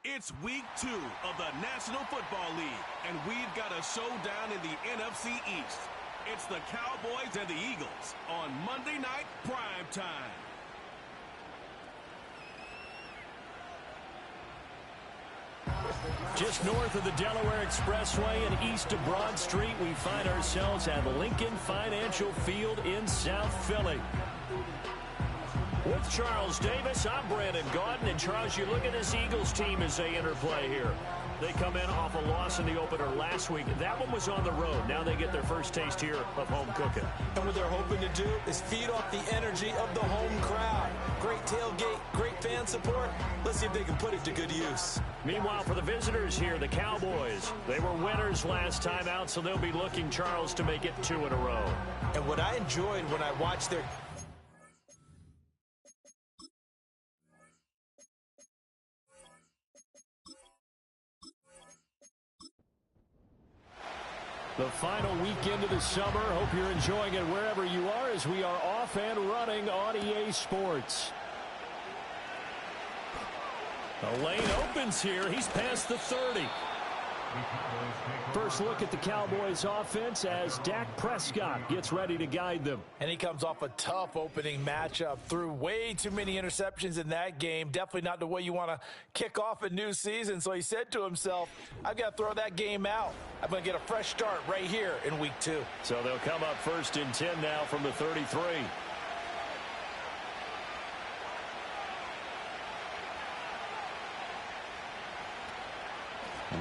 It's week 2 of the National Football League, and we've got a showdown in the NFC East. It's the Cowboys and the Eagles on Monday Night Prime Time. Just north of the Delaware Expressway and east of Broad Street, we find ourselves at Lincoln Financial Field in South Philly. With Charles Davis, I'm Brandon Gaudin. And Charles, you look at this Eagles team as they interplay here. They come in off a loss in the opener last week. That one was on the road. Now they get their first taste here of home cooking. And what they're hoping to do is feed off the energy of the home crowd. Great tailgate, great fan support. Let's see if they can put it to good use. Meanwhile, for the visitors here, the Cowboys, they were winners last time out, so they'll be looking, Charles, to make it 2 in a row. And what I enjoyed when I watched their the final weekend of the summer. Hope you're enjoying it wherever you are as we are off and running on EA Sports. The lane opens here. He's past the 30. First look at the Cowboys offense as Dak Prescott gets ready to guide them. And he comes off a tough opening matchup. Threw way too many interceptions in that game. Definitely not the way you want to kick off a new season. So he said to himself, I've got to throw that game out. I'm going to get a fresh start right here in week 2. So they'll come up first and 10 now from the 33.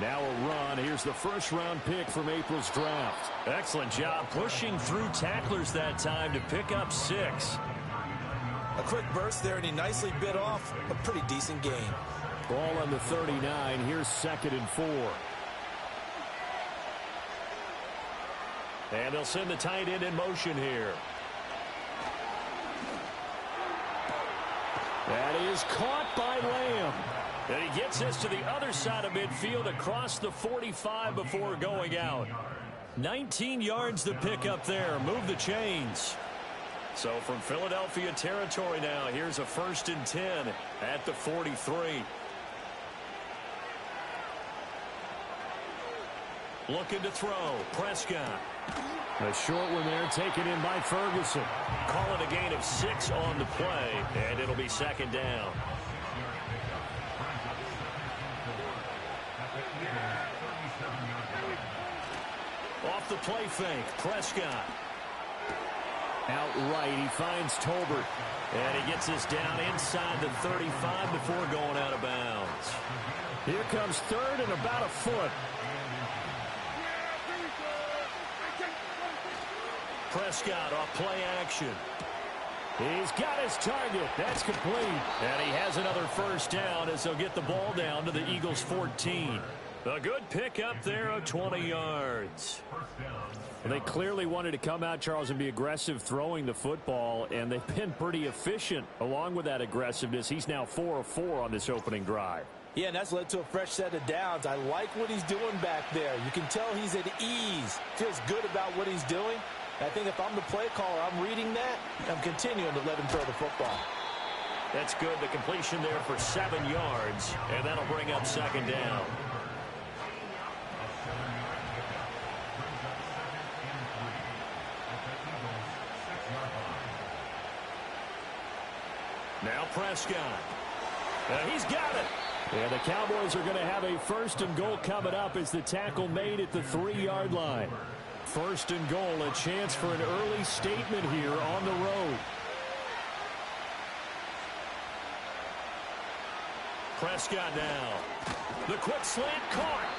Now a run. Here's the first-round pick from April's draft. Excellent job pushing through tacklers that time to pick up 6. A quick burst there, and he nicely bit off a pretty decent gain. Ball on the 39. Here's 2nd and 4. And they'll send the tight end in motion here. That is caught by Lamb. And he gets this to the other side of midfield across the 45 before going out. 19 yards to pick up there. Move the chains. So from Philadelphia territory now, here's a 1st and 10 at the 43. Looking to throw. Prescott. A short one there taken in by Ferguson. Call it a gain of 6 on the play, and it'll be 2nd down. Off the play fake, Prescott. Outright, he finds Tolbert. And he gets this down inside the 35 before going out of bounds. Here comes 3rd and about a foot. Prescott off play action. He's got his target. That's complete. And he has another first down as they'll get the ball down to the Eagles' 14. A good pickup there of 20 yards. Well, they clearly wanted to come out, Charles, and be aggressive throwing the football, and they've been pretty efficient along with that aggressiveness. He's now 4 of 4 on this opening drive. Yeah, and that's led to a fresh set of downs. I like what he's doing back there. You can tell he's at ease. Feels good about what he's doing. I think if I'm the play caller, I'm reading that, and I'm continuing to let him throw the football. That's good. The completion there for 7 yards, and that'll bring up 2nd down. Now Prescott. He's got it. And the Cowboys are going to have a 1st and goal coming up as the tackle made at the 3-yard line. 1st and goal, a chance for an early statement here on the road. Prescott now. The quick slant caught.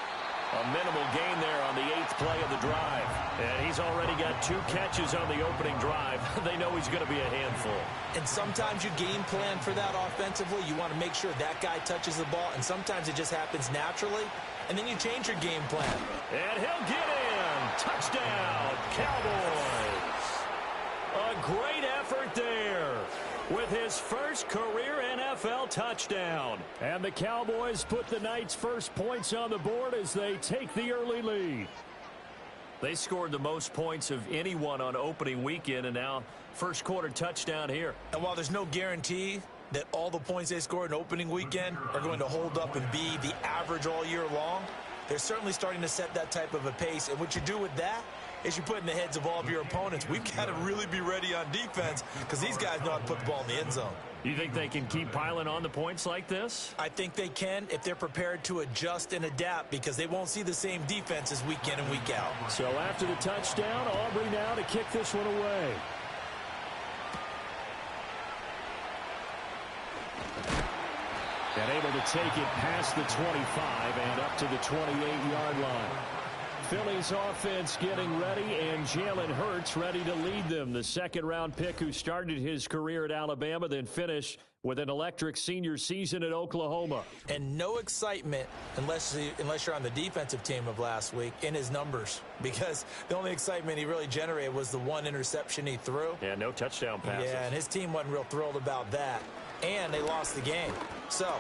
A minimal gain there on the 8th play of the drive. And he's already got 2 catches on the opening drive. They know he's going to be a handful. And sometimes you game plan for that offensively. You want to make sure that guy touches the ball. And sometimes it just happens naturally. And then you change your game plan. And he'll get in. Touchdown, Cowboys. A great effort there with his first career NFL touchdown. And the Cowboys put the Knights' first points on the board as they take the early lead. They scored the most points of anyone on opening weekend, and now first quarter touchdown here. And while there's no guarantee that all the points they scored in opening weekend are going to hold up and be the average all year long. They're certainly starting to set that type of a pace, and what you do with that is you put in the heads of all of your opponents, we've got to really be ready on defense because these guys know how to put the ball in the end zone. You think they can keep piling on the points like this? I think they can if they're prepared to adjust and adapt because they won't see the same defenses week in and week out. So after the touchdown, Aubrey now to kick this one away. And able to take it past the 25 and up to the 28-yard line. Philly's offense getting ready, and Jalen Hurts ready to lead them. The second-round pick who started his career at Alabama, then finished with an electric senior season at Oklahoma. And no excitement unless you're on the defensive team of last week in his numbers, because the only excitement he really generated was the one interception he threw. Yeah, no touchdown passes. Yeah, and his team wasn't real thrilled about that. And they lost the game. So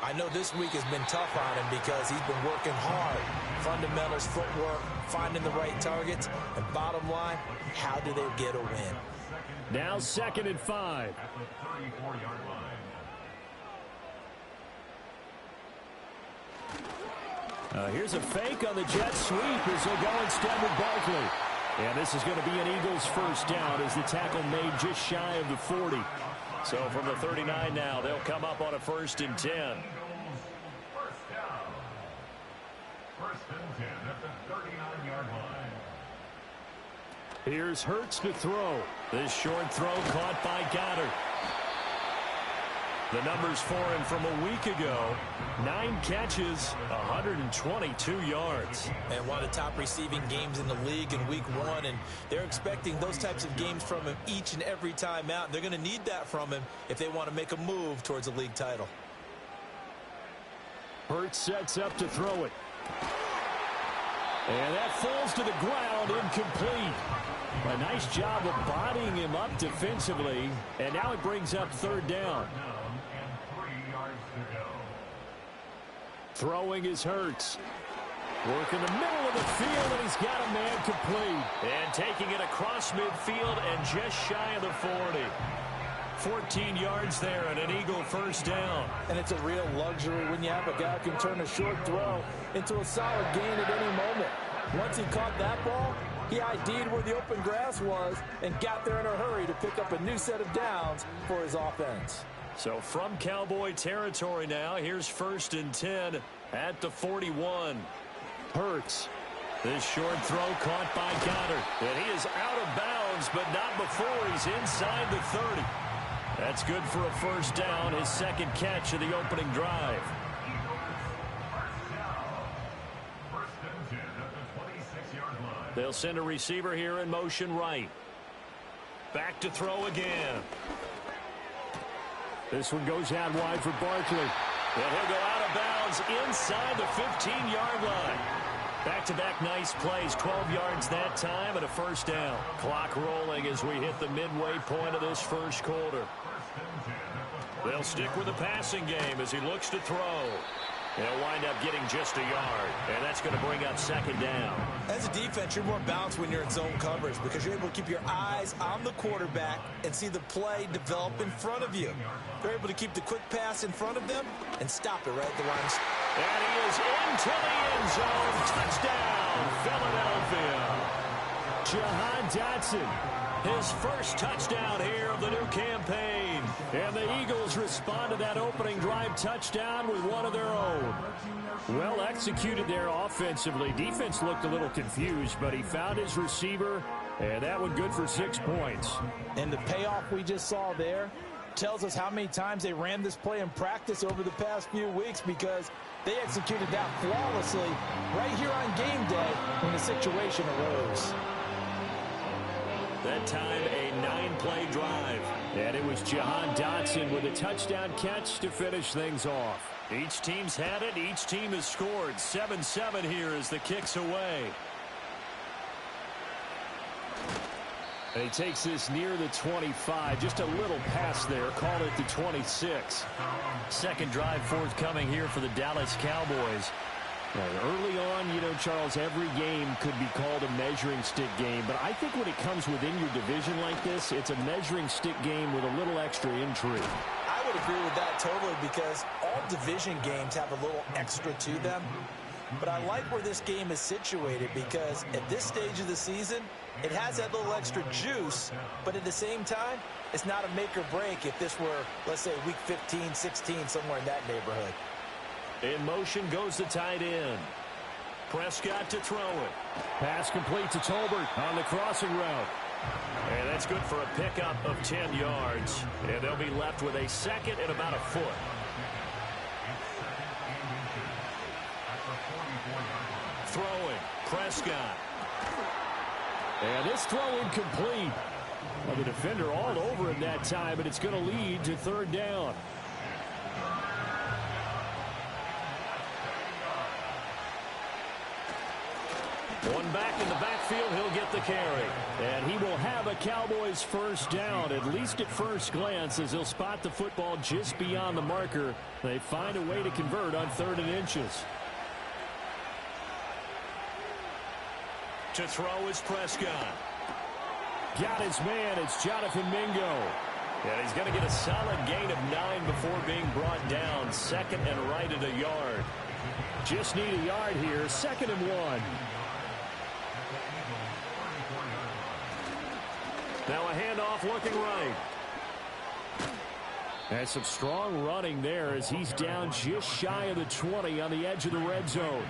I know this week has been tough on him because he's been working hard. Fundamentals, footwork, finding the right targets. And bottom line, how do they get a win? Now 2nd and 5. Here's a fake on the jet sweep as they'll go instead with Barkley. And this is going to be an Eagles first down as the tackle made just shy of the 40. So from the 39 now, they'll come up on a 1st and 10. First down. 1st and 10 at the 39-yard line. Here's Hurts to throw. This short throw caught by Goddard. The numbers for him from a week ago, 9 catches, 122 yards. And one of the top receiving games in the league in week 1, and they're expecting those types of games from him each and every time out. They're going to need that from him if they want to make a move towards a league title. Hurts sets up to throw it. And that falls to the ground, incomplete. A nice job of bodying him up defensively, and now it brings up 3rd down. Throwing is Hurts. Work in the middle of the field, and he's got a man complete. And taking it across midfield and just shy of the 40. 14 yards there and an Eagle first down. And it's a real luxury when you have a guy who can turn a short throw into a solid gain at any moment. Once he caught that ball, he ID'd where the open grass was and got there in a hurry to pick up a new set of downs for his offense. So from Cowboy territory now, here's 1st and 10 at the 41. Hurts. This short throw caught by Goddard. And he is out of bounds, but not before he's inside the 30. That's good for a first down, his 2nd catch of the opening drive. They'll send a receiver here in motion right. Back to throw again. This one goes out wide for Barkley. And he'll go out of bounds inside the 15-yard line. Back-to-back nice plays, 12 yards that time and a first down. Clock rolling as we hit the midway point of this first quarter. They'll stick with the passing game as he looks to throw. He'll wind up getting just a yard, and that's going to bring up 2nd down. As a defense, you're more balanced when you're in zone coverage because you're able to keep your eyes on the quarterback and see the play develop in front of you. They're able to keep the quick pass in front of them and stop it right at the line. And he is into the end zone. Touchdown, Philadelphia. Jahan Dotson, his first touchdown here of the new campaign. And the Eagles respond to that opening drive touchdown with one of their own. Well executed there offensively. Defense looked a little confused, but he found his receiver, and that one good for 6 points. And the payoff we just saw there tells us how many times they ran this play in practice over the past few weeks because they executed that flawlessly right here on game day when the situation arose. That time, a 9-play drive. And it was Jahan Dotson with a touchdown catch to finish things off. Each team's had it. Each team has scored. 7-7 here as the kick's away. And he takes this near the 25. Just a little pass there. Called it the 26. Second drive forthcoming here for the Dallas Cowboys. Early on, you know, Charles, every game could be called a measuring stick game. But I think when it comes within your division like this, it's a measuring stick game with a little extra intrigue. I would would agree with that totally because all division games have a little extra to them. But I like where this game is situated because at this stage of the season, it has that little extra juice, but at the same time, it's not a make or break if this were, let's say, week 15, 16, somewhere in that neighborhood. In motion goes the tight end. Prescott to throw it. Pass complete to Tolbert on the crossing route. And that's good for a pickup of 10 yards. And they'll be left with a second and about a foot. Throwing. Prescott. And this throw incomplete. Well, the defender all over him that time, but it's going to lead to third down. One back in the backfield, he'll get the carry. And he will have a Cowboys first down, at least at first glance, as he'll spot the football just beyond the marker. They find a way to convert on 3rd and inches. To throw is Prescott. Got his man, it's Jonathan Mingo. And he's going to get a solid gain of 9 before being brought down. 2nd and right at a yard. Just need a yard here, 2nd and 1. Now a handoff looking right. And some strong running there as he's down just shy of the 20 on the edge of the red zone.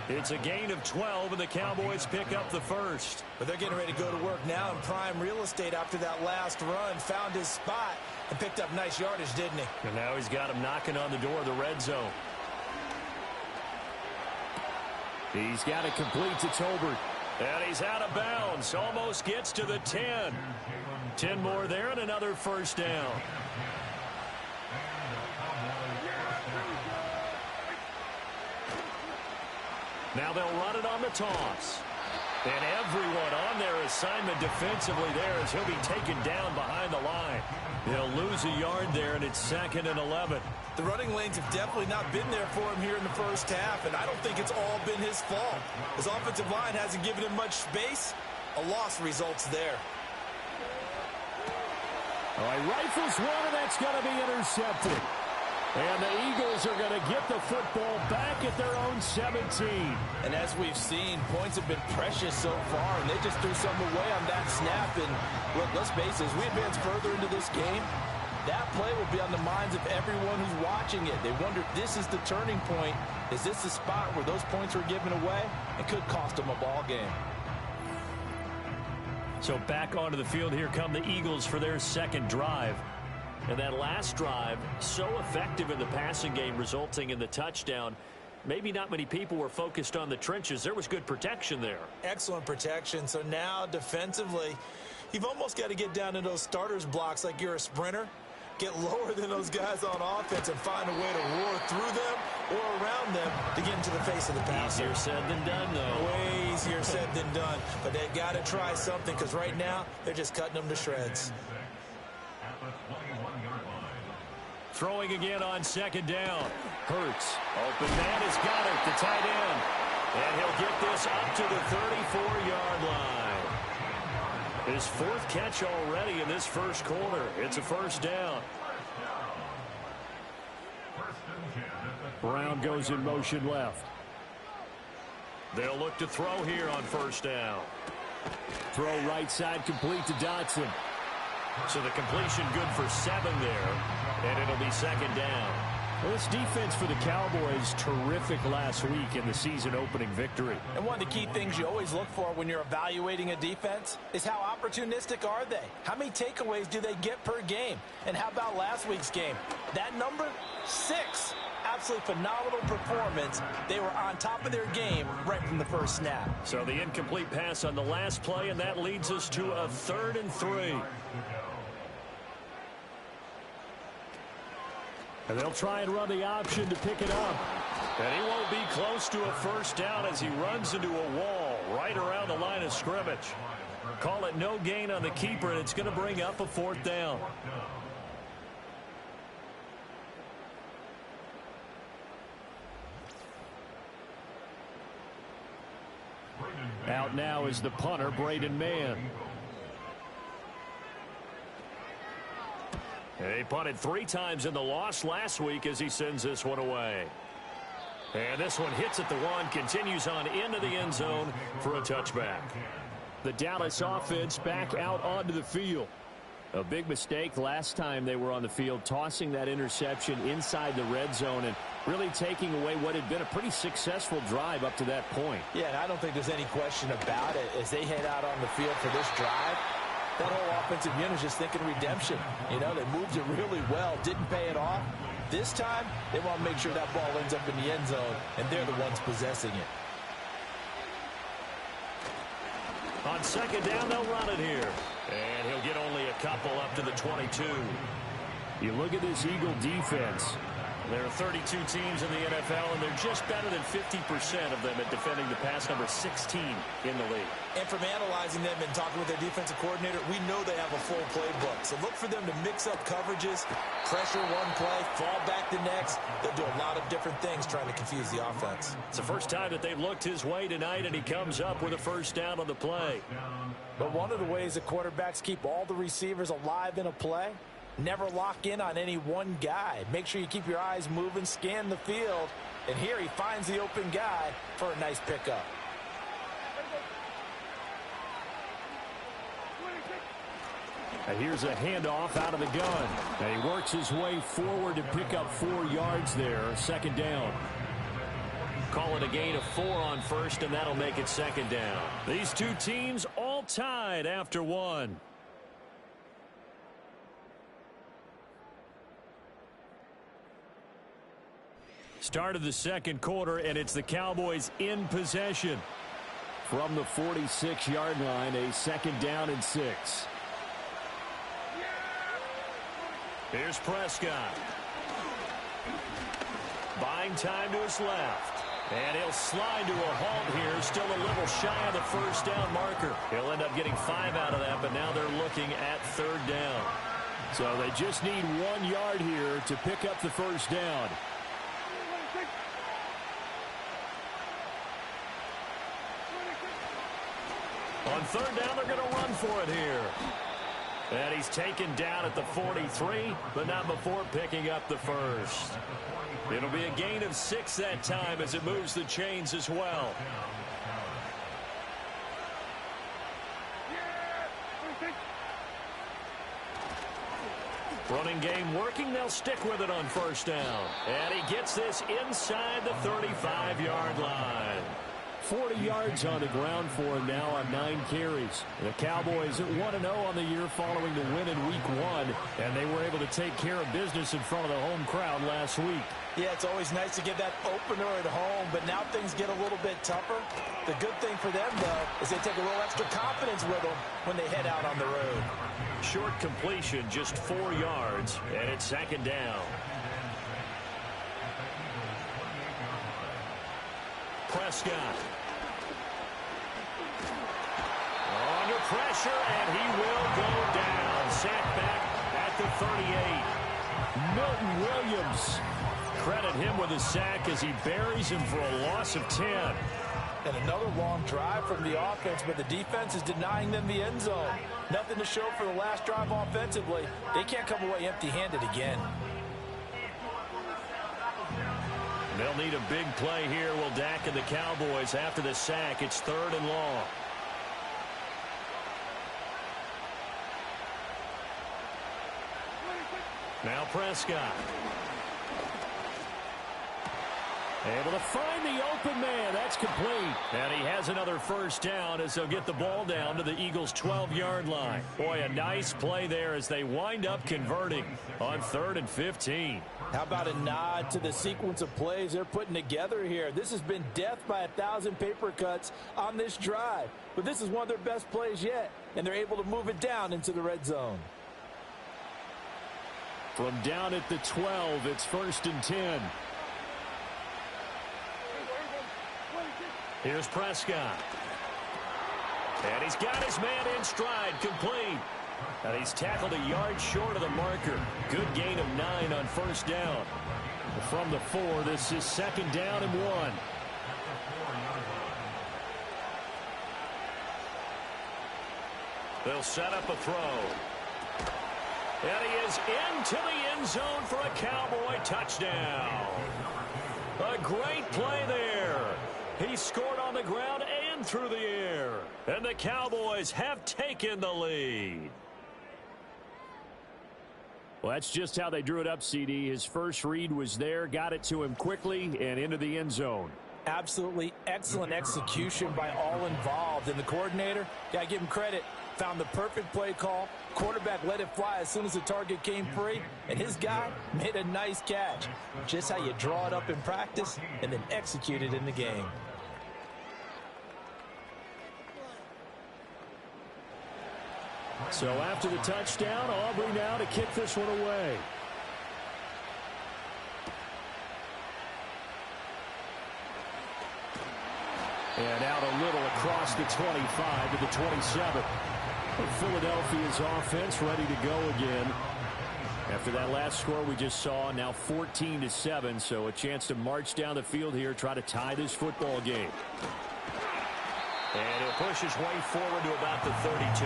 It's a gain of 12, and the Cowboys pick up the first. But they're getting ready to go to work now in prime real estate after that last run. Found his spot and picked up nice yardage, didn't he? And now he's got him knocking on the door of the red zone. He's got it complete to Tolbert. And he's out of bounds. Almost gets to the 10. 10 more there and another first down. Now they'll run it on the toss. And everyone on their assignment defensively there as he'll be taken down behind the line. He'll lose a yard there, and it's 2nd and 11. The running lanes have definitely not been there for him here in the first half, and I don't think it's all been his fault. His offensive line hasn't given him much space. A loss results there. All right, rifles one, and that's going to be intercepted. And the Eagles are going to get the football back at their own 17. And as we've seen, points have been precious so far, and they just threw something away on that snap. And look, let's face it, as we advance further into this game, that play will be on the minds of everyone who's watching it. They wonder if this is the turning point. Is this the spot where those points were given away? It could cost them a ball game. So back onto the field, here come the Eagles for their second drive. And that last drive, so effective in the passing game, resulting in the touchdown. Maybe not many people were focused on the trenches. There was good protection there. Excellent protection. So now defensively, you've almost got to get down to those starters blocks like you're a sprinter. Get lower than those guys on offense and find a way to roar through them or around them to get into the face of the passer. Easier said than done, though. Way easier said than done. But they've got to try something because right now they're just cutting them to shreds. Throwing again on 2nd down. Hurts. Open man has got it, the tight end. And he'll get this up to the 34-yard line. His 4th catch already in this first quarter. It's a first down. Brown goes in motion left. They'll look to throw here on first down. Throw right side complete to Dotson. So the completion good for 7 there. And it'll be 2nd down. Well, this defense for the Cowboys, terrific last week in the season-opening victory. And one of the key things you always look for when you're evaluating a defense is how opportunistic are they? How many takeaways do they get per game? And how about last week's game? That number, 6. Absolutely phenomenal performance. They were on top of their game right from the first snap. So the incomplete pass on the last play, and that leads us to a 3rd and 3. And they'll try and run the option to pick it up. And he won't be close to a first down as he runs into a wall right around the line of scrimmage. Call it no gain on the keeper, and it's going to bring up a 4th down. Out now is the punter, Braden Mann. He punted 3 times in the loss last week as he sends this one away. And this one hits at the 1, continues on into the end zone for a touchback. The Dallas offense back out onto the field. A big mistake last time they were on the field, tossing that interception inside the red zone and really taking away what had been a pretty successful drive up to that point. Yeah, and I don't think there's any question about it. As they head out on the field for this drive, that whole offensive unit is just thinking redemption. You know, they moved it really well, didn't pay it off. This time, they want to make sure that ball ends up in the end zone, and they're the ones possessing it. On second down, they'll run it here. And he'll get only a couple up to the 22. You look at this Eagle defense. There are 32 teams in the NFL, and they're just better than 50% of them at defending the pass, number 16 in the league. And from analyzing them and talking with their defensive coordinator, we know they have a full playbook. So look for them to mix up coverages, pressure one play, fall back the next. They'll do a lot of different things trying to confuse the offense. It's the first time that they've looked his way tonight, and he comes up with a first down on the play. But one of the ways that quarterbacks keep all the receivers alive in a play, never lock in on any one guy. Make sure you keep your eyes moving, scan the field, and here he finds the open guy for a nice pickup. And here's a handoff out of the gun. And he works his way forward to pick up 4 yards there, second down. Call it a gain of 4 on first, and that'll make it second down. These two teams all tied after 1. Start of the second quarter, and it's the Cowboys in possession. From the 46-yard line, a second down and 6. Here's Prescott. Buying time to his left. And he'll slide to a halt here, still a little shy of the first down marker. He'll end up getting 5 out of that, but now they're looking at third down. So they just need 1 yard here to pick up the first down. On third down, they're going to run for it here. And he's taken down at the 43, but not before picking up the first. It'll be a gain of 6 that time as it moves the chains as well. Running game working. They'll stick with it on first down. And he gets this inside the 35-yard line. 40 yards on the ground for him now on 9 carries. The Cowboys at 1-0 on the year following the win in Week 1, and they were able to take care of business in front of the home crowd last week. Yeah, it's always nice to get that opener at home, but now things get a little bit tougher. The good thing for them, though, is they take a little extra confidence with them when they head out on the road. Short completion, just 4 yards, and it's second down. Prescott. Under pressure, and he will go down. Sacked back at the 38. Milton Williams. Credit him with a sack as he buries him for a loss of 10. And another long drive from the offense, but the defense is denying them the end zone. Nothing to show for the last drive offensively. They can't come away empty-handed again. They'll need a big play here, will Dak and the Cowboys. After the sack, it's third and long. Now Prescott. Able to find the open man. That's complete. And he has another first down as they'll get the ball down to the Eagles' 12-yard line. Boy, a nice play there as they wind up converting on 3rd and 15. How about a nod to the sequence of plays they're putting together here? This has been death by 1,000 paper cuts on this drive. But this is one of their best plays yet, and they're able to move it down into the red zone. From down at the 12, it's 1st and 10. Here's Prescott. And he's got his man in stride, complete. And he's tackled a yard short of the marker. Good gain of 9 on first down. From the 4, this is second down and 1. They'll set up a throw. And he is into the end zone for a Cowboy touchdown. A great play there. He scored on the ground and through the air. And the Cowboys have taken the lead. Well, that's just how they drew it up, CD. His first read was there, got it to him quickly, and into the end zone. Absolutely excellent execution by all involved. And the coordinator, got to give him credit, found the perfect play call. Quarterback let it fly as soon as the target came free, and his guy made a nice catch. Just how you draw it up in practice and then execute it in the game. So after the touchdown, Aubrey now to kick this one away. And out a little across the 25 to the 27. Philadelphia's offense ready to go again. After that last score we just saw, now 14-7, so a chance to march down the field here, try to tie this football game. And he'll push his way forward to about the 32.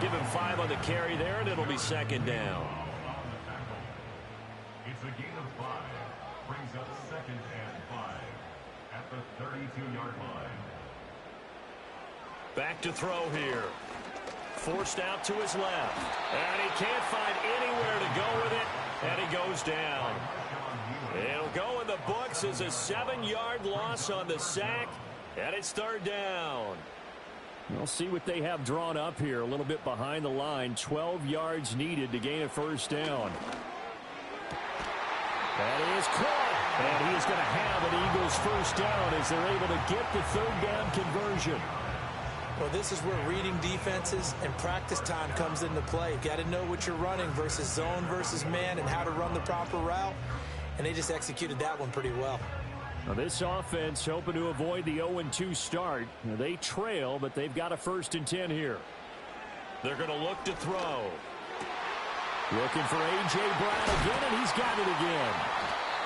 Give him 5 on the carry there, and it'll be second down. It's a gain of 5. Brings up second and 5 at the 32-yard line. Back to throw here. Forced out to his left. And he can't find anywhere to go with it, and he goes down. It'll go in the books as a 7-yard loss on the sack, and it's third down. We'll see what they have drawn up here. A little bit behind the line. 12 yards needed to gain a first down. That is caught. And he is going to have an Eagles first down as they're able to get the third down conversion. Well, this is where reading defenses and practice time comes into play. You've got to know what you're running versus zone versus man and how to run the proper route. And they just executed that one pretty well. Now this offense hoping to avoid the 0-2 start. Now they trail, but they've got a 1st and 10 here. They're going to look to throw. Looking for A.J. Brown again, and he's got it again.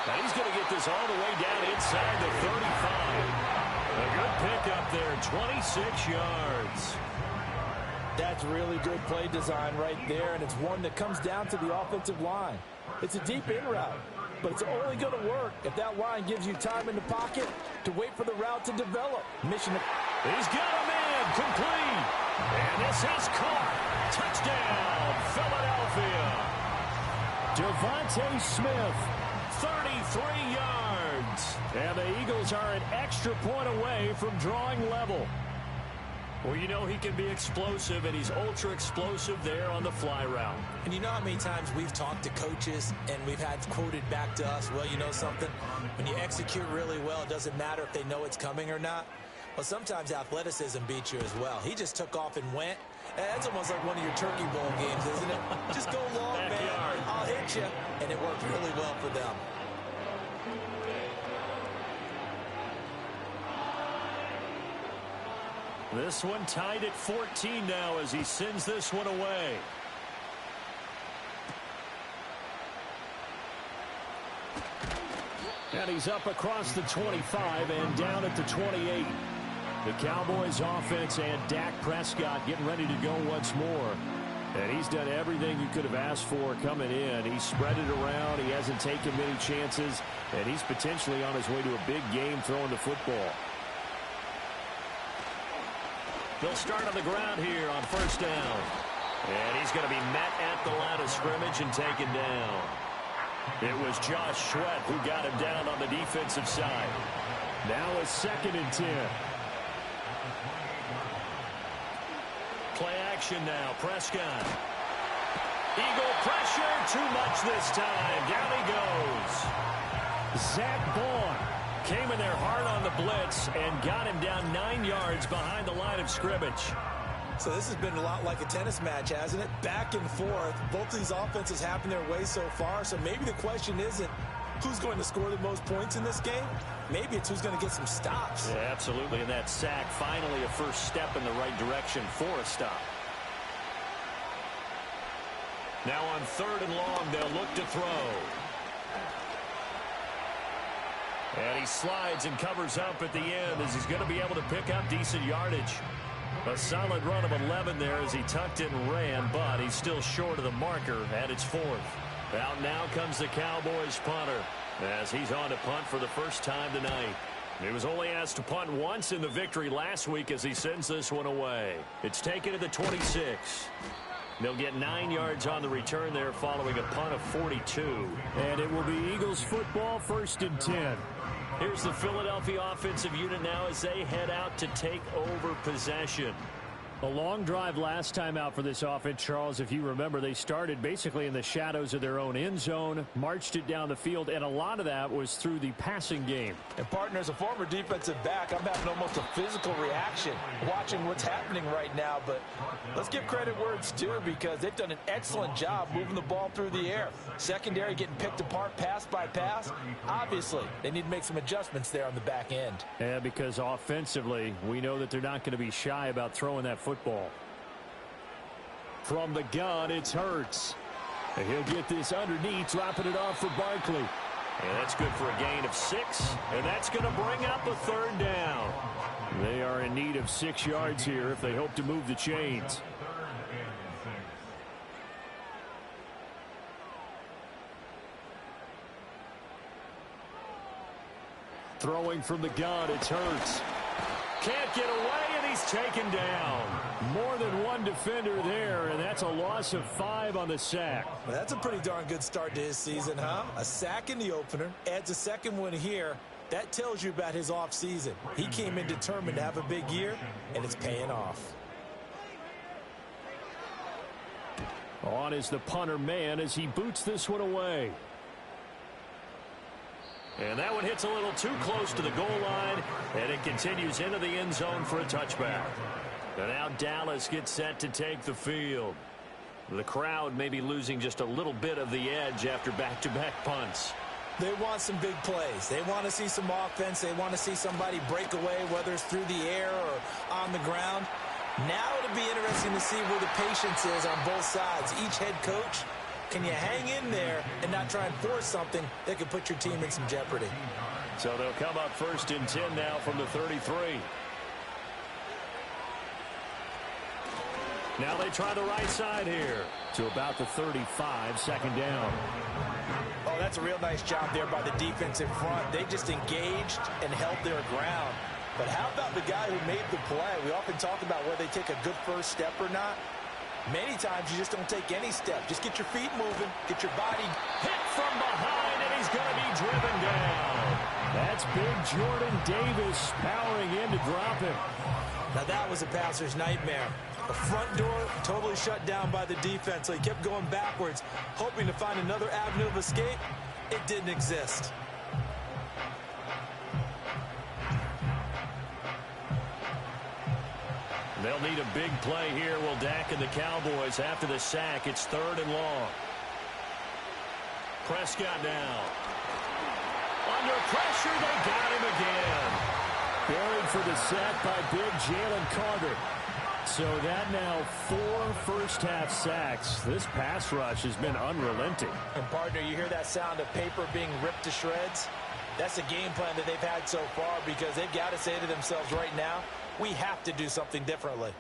Now he's going to get this all the way down inside the 35. A good pickup there, 26 yards. That's really good play design right there, and it's one that comes down to the offensive line. It's a deep in route, but it's only going to work if that line gives you time in the pocket to wait for the route to develop. He's got a man complete, and this is caught. Touchdown, Philadelphia. Devontae Smith, 33 yards. And the Eagles are an extra point away from drawing level. Well, you know he can be explosive, and he's ultra explosive there on the fly route. And you know how many times we've talked to coaches and we've had quoted back to us, well, you know something? When you execute really well, it doesn't matter if they know it's coming or not. Well, sometimes athleticism beats you as well. He just took off and went. That's almost like one of your Turkey Bowl games, isn't it? Just go long, man. I'll hit you. And it worked really well for them. This one tied at 14 now as he sends this one away. And he's up across the 25 and down at the 28. The Cowboys offense and Dak Prescott getting ready to go once more. And he's done everything you could have asked for coming in. He's spread it around. He hasn't taken many chances. And he's potentially on his way to a big game throwing the football. They'll start on the ground here on first down. And he's going to be met at the line of scrimmage and taken down. It was Josh Sweat who got him down on the defensive side. Now a 2nd and 10. Play action now. Prescott. Eagle pressure. Too much this time. Down he goes. Zach Bourne came in there hard on the blitz and got him down 9 yards behind the line of scrimmage. So this has been a lot like a tennis match, hasn't it? Back and forth. Both of these offenses happen their way so far. So maybe the question isn't who's going to score the most points in this game. Maybe it's who's going to get some stops. Yeah, absolutely. And that sack, finally a first step in the right direction for a stop. Now on 3rd and long, they'll look to throw. And he slides and covers up at the end as he's going to be able to pick up decent yardage. A solid run of 11 there as he tucked it and ran, but he's still short of the marker at its 4th. Out now comes the Cowboys punter as he's on to punt for the first time tonight. He was only asked to punt once in the victory last week as he sends this one away. It's taken to the 26. They'll get 9 yards on the return there following a punt of 42. And it will be Eagles football, 1st and 10. Here's the Philadelphia offensive unit now as they head out to take over possession. A long drive last time out for this offense, Charles. If you remember, they started basically in the shadows of their own end zone, marched it down the field, and a lot of that was through the passing game. And, partner, as a former defensive back, I'm having almost a physical reaction watching what's happening right now. But let's give credit where it's due because they've done an excellent job moving the ball through the air. Secondary getting picked apart pass by pass. Obviously, they need to make some adjustments there on the back end. Yeah, because offensively, we know that they're not going to be shy about throwing that football. From the gun, it's Hurts. And he'll get this underneath, dropping it off for Barkley. And that's good for a gain of 6, and that's going to bring up a 3rd down. They are in need of 6 yards here if they hope to move the chains. Throwing from the gun, it's Hurts. Can't get away, and he's taken down. More than one defender there, and that's a loss of 5 on the sack. Well, that's a pretty darn good start to his season, huh? A sack in the opener, adds a second one here. That tells you about his offseason. He came in determined to have a big year, and it's paying off. On is the punter man as he boots this one away. And that one hits a little too close to the goal line, and it continues into the end zone for a touchback. And now Dallas gets set to take the field. The crowd may be losing just a little bit of the edge after back-to-back punts. They want some big plays. They want to see some offense. They want to see somebody break away, whether it's through the air or on the ground. Now it'll be interesting to see where the patience is on both sides. Each head coach, can you hang in there and not try and force something that could put your team in some jeopardy? So they'll come up 1st and 10 now from the 33. Now they try the right side here. To about the 35, 2nd down. Oh, that's a real nice job there by the defense in front. They just engaged and held their ground. But how about the guy who made the play? We often talk about whether they take a good first step or not. Many times you just don't take any step. Just get your feet moving, get your body hit from behind, and he's going to be driven down. That's big Jordan Davis powering in to drop him. Now that was a passer's nightmare. The front door totally shut down by the defense, so he kept going backwards, hoping to find another avenue of escape. It didn't exist. They'll need a big play here. Will Dak and the Cowboys after the sack. It's 3rd and long. Prescott now. Under pressure, they got him again. Buried for the sack by big Jalen Carter. So that now 4 first-half sacks. This pass rush has been unrelenting. And, partner, you hear that sound of paper being ripped to shreds? That's the game plan that they've had so far because they've got to say to themselves right now, we have to do something differently.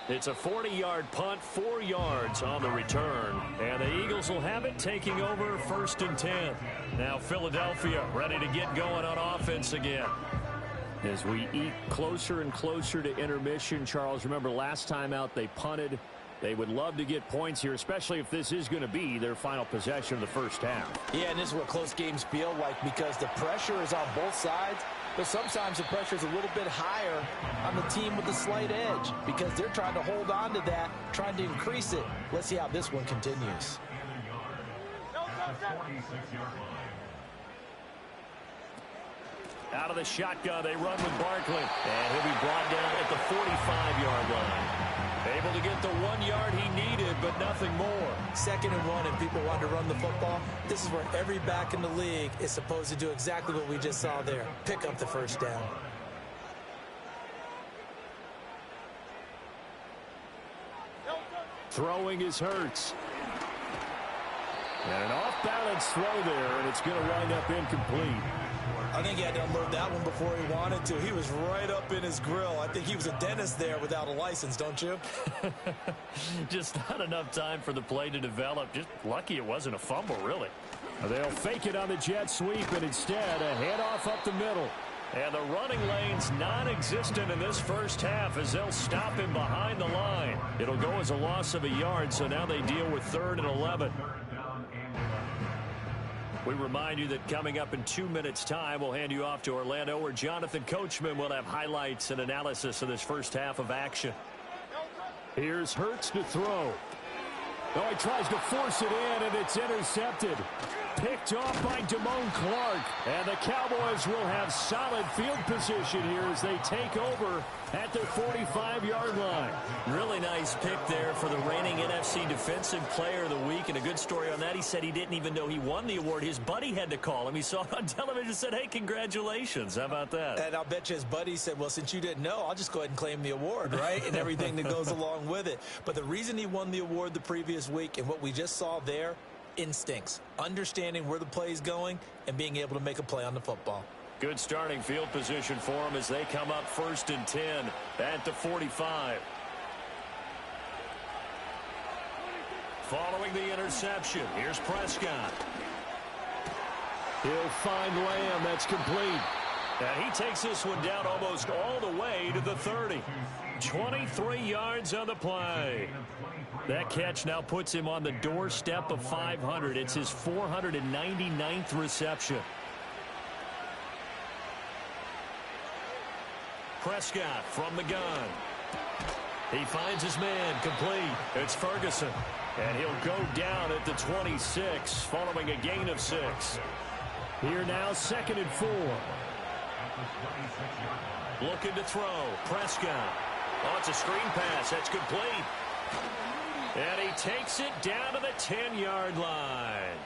It's a 40-yard punt, 4 yards on the return. And the Eagles will have it, taking over 1st and 10. Now Philadelphia ready to get going on offense again. As we eat closer and closer to intermission, Charles, remember last time out they punted. They would love to get points here, especially if this is going to be their final possession of the first half. Yeah, and this is what close games feel like because the pressure is on both sides, but sometimes the pressure is a little bit higher on the team with the slight edge because they're trying to hold on to that, trying to increase it. Let's see how this one continues. Out of the shotgun, they run with Barkley. And he'll be brought down at the 45-yard line. Able to get the 1 yard he needed, but nothing more. 2nd and 1, and people want to run the football. This is where every back in the league is supposed to do exactly what we just saw there. Pick up the first down. Throwing is Hurts. And an off-balance throw there, and it's going to wind up incomplete. I think he had to unload that one before he wanted to. He was right up in his grill. I think he was a dentist there without a license, don't you? Just not enough time for the play to develop. Just lucky it wasn't a fumble, really. They'll fake it on the jet sweep, and instead a handoff up the middle. And the running lane's non-existent in this first half as they'll stop him behind the line. It'll go as a loss of a yard, so now they deal with 3rd and 11. We remind you that coming up in 2 minutes' time, we'll hand you off to Orlando, where Jonathan Coachman will have highlights and analysis of this first half of action. Here's Hurts to throw. Oh, he tries to force it in, and it's intercepted. Picked off by Damone Clark. And the Cowboys will have solid field position here as they take over at their 45-yard line. Really nice pick there for the reigning NFC Defensive Player of the Week. And a good story on that, he said he didn't even know he won the award. His buddy had to call him. He saw it on television and said, hey, congratulations. How about that? And I'll bet you his buddy said, well, since you didn't know, I'll just go ahead and claim the award, right? And everything that goes along with it. But the reason he won the award the previous week and what we just saw there, instincts, understanding where the play is going and being able to make a play on the football. Good starting field position for them as they come up 1st and 10 at the 45. Following the interception, here's Prescott. He'll find Lamb. That's complete. And he takes this one down almost all the way to the 30. 23 yards on the play. That catch now puts him on the doorstep of 500. It's his 499th reception. Prescott from the gun. He finds his man, complete. It's Ferguson. And he'll go down at the 26 following a gain of 6. Here now, 2nd and 4. Looking to throw. Prescott. Oh, it's a screen pass. That's complete. And he takes it down to the 10-yard line.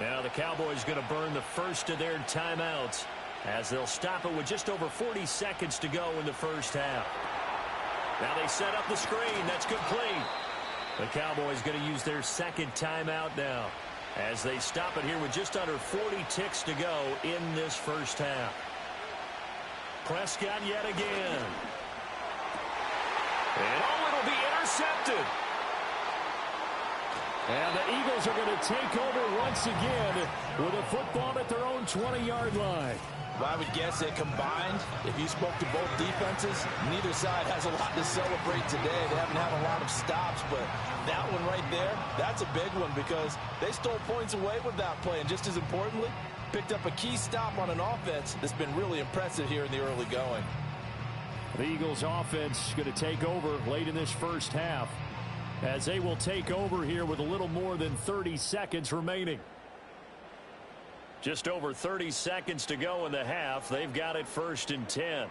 Now the Cowboys going to burn the first of their timeouts as they'll stop it with just over 40 seconds to go in the first half. Now they set up the screen. That's complete. The Cowboys going to use their 2nd timeout now as they stop it here with just under 40 ticks to go in this first half. Prescott yet again. And oh, it'll be intercepted. And the Eagles are going to take over once again with a football at their own 20-yard line. Well, I would guess that combined, if you spoke to both defenses, neither side has a lot to celebrate today. They haven't had a lot of stops, but that one right there, that's a big one because they stole points away with that play. And just as importantly, picked up a key stop on an offense that's been really impressive here in the early going. The Eagles offense going to take over late in this first half as they will take over here with a little more than 30 seconds remaining. Just over 30 seconds to go in the half. They've got it 1st and 10.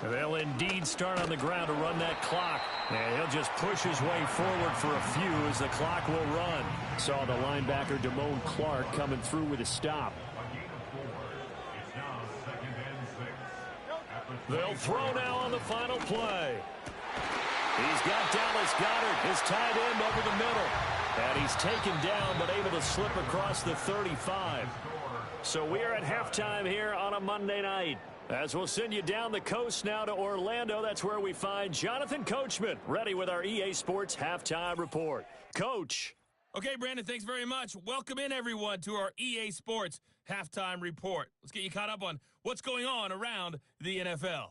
They'll indeed start on the ground to run that clock. And he'll just push his way forward for a few as the clock will run. Saw the linebacker Damone Clark coming through with a stop. They'll throw now on the final play. He's got Dallas Goedert, his tight end, over the middle. And he's taken down but able to slip across the 35. So we are at halftime here on a Monday night. As we'll send you down the coast now to Orlando, that's where we find Jonathan Coachman, ready with our EA Sports Halftime Report. Coach. Okay, Brandon, thanks very much. Welcome in, everyone, to our EA Sports Halftime Report. Let's get you caught up on what's going on around the NFL.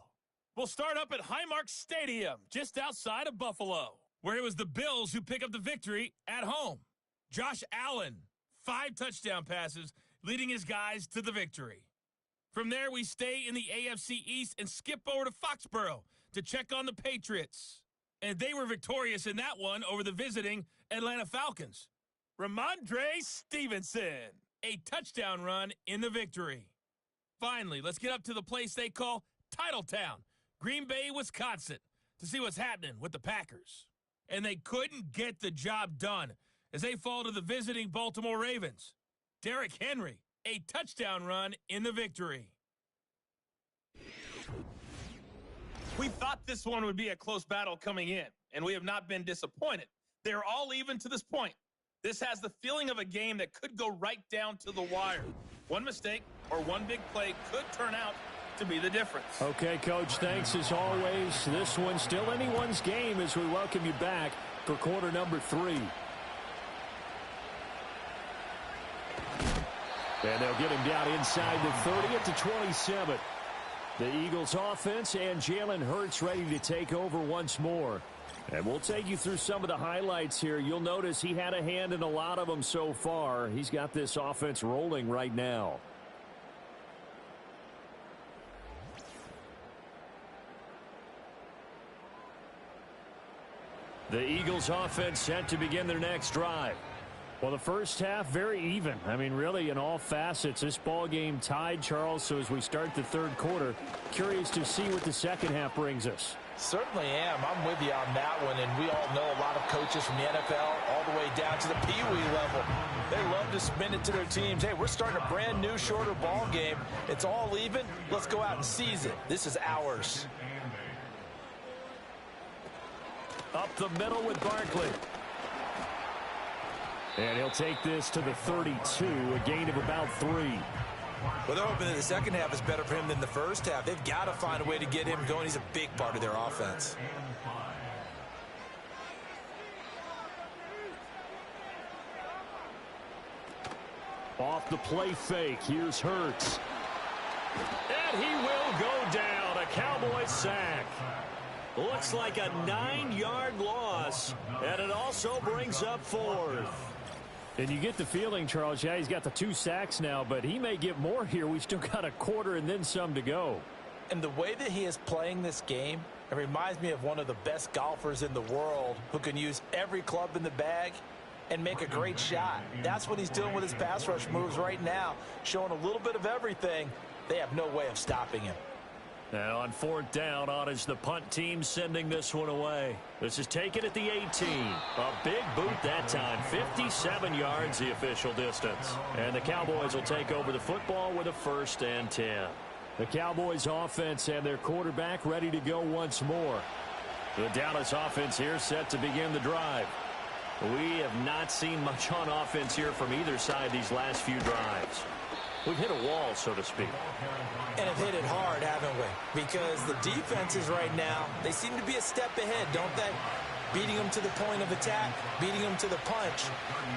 We'll start up at Highmark Stadium, just outside of Buffalo, where it was the Bills who pick up the victory at home. Josh Allen, 5 touchdown passes, leading his guys to the victory. From there, we stay in the AFC East and skip over to Foxborough to check on the Patriots. And they were victorious in that one over the visiting Atlanta Falcons. Ramondre Stevenson, a touchdown run in the victory. Finally, let's get up to the place they call Titletown, Green Bay, Wisconsin, to see what's happening with the Packers. And they couldn't get the job done as they fall to the visiting Baltimore Ravens. Derrick Henry, a touchdown run in the victory. We thought this one would be a close battle coming in, and we have not been disappointed. They're all even to this point. This has the feeling of a game that could go right down to the wire. One mistake or one big play could turn out to be the difference. Okay, Coach, thanks as always. This one's still anyone's game as we welcome you back for quarter number 3. And they'll get him down inside the 30 at the 27. The Eagles offense and Jalen Hurts ready to take over once more. And we'll take you through some of the highlights here. You'll notice he had a hand in a lot of them so far. He's got this offense rolling right now. The Eagles offense set to begin their next drive. Well, the first half, very even. I mean, really, in all facets, this ball game tied, Charles. So as we start the third quarter, curious to see what the second half brings us. Certainly am. I'm with you on that one. And we all know a lot of coaches from the NFL all the way down to the Pee-wee level. They love to spin it to their teams. Hey, we're starting a brand new, shorter ball game. It's all even. Let's go out and seize it. This is ours. Up the middle with Barkley. And he'll take this to the 32, a gain of about 3. Well, they're hoping that the second half is better for him than the first half. They've got to find a way to get him going. He's a big part of their offense. Off the play fake, here's Hurts. And he will go down, a Cowboys sack. Looks like a 9-yard loss, and it also brings up 4th. And you get the feeling, Charles, yeah, he's got the 2 sacks now, but he may get more here. We still got a quarter and then some to go. And the way that he is playing this game, it reminds me of one of the best golfers in the world who can use every club in the bag and make a great shot. That's what he's doing with his pass rush moves right now, showing a little bit of everything. They have no way of stopping him. Now on 4th down, on is the punt team sending this one away. This is taken at the 18. A big boot that time. 57 yards the official distance. And the Cowboys will take over the football with a 1st and 10. The Cowboys offense and their quarterback ready to go once more. The Dallas offense here set to begin the drive. We have not seen much on offense here from either side these last few drives. We've hit a wall, so to speak. And have hit it hard, haven't we? Because the defenses right now, they seem to be a step ahead, don't they? Beating them to the point of attack, beating them to the punch.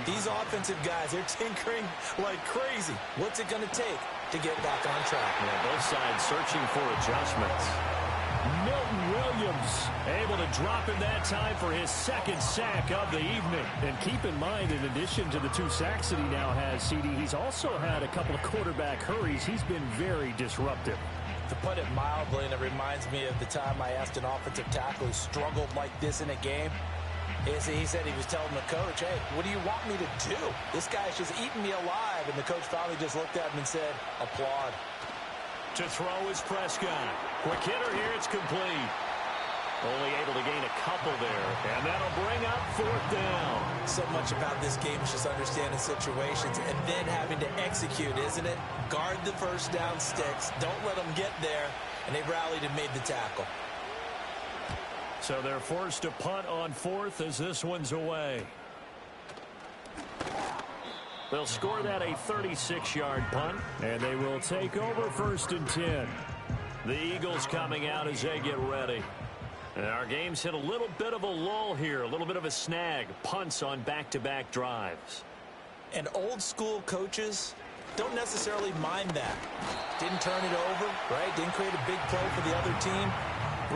These offensive guys, they're tinkering like crazy. What's it going to take to get back on track? Yeah, both sides searching for adjustments. Milton Williams able to drop him that time for his 2nd sack of the evening. And keep in mind, in addition to the 2 sacks that he now has, CD, he's also had a couple of quarterback hurries. He's been very disruptive. To put it mildly, and it reminds me of the time I asked an offensive tackle who struggled like this in a game. He said he was telling the coach, hey, what do you want me to do? This guy's just eating me alive. And the coach finally just looked at him and said, applaud. To throw is Prescott. Quick hitter here, it's complete. Only able to gain a couple there, and that'll bring up 4th down. So much about this game is just understanding situations and then having to execute, isn't it? Guard the first down sticks. Don't let them get there, and they rallied and made the tackle. So they're forced to punt on 4th as this one's away. They'll score that a 36-yard punt, and they will take over 1st and 10. The Eagles coming out as they get ready. And our game's hit a little bit of a lull here, a little bit of a snag. Punts on back-to-back drives. And old-school coaches don't necessarily mind that. Didn't turn it over, right? Didn't create a big play for the other team.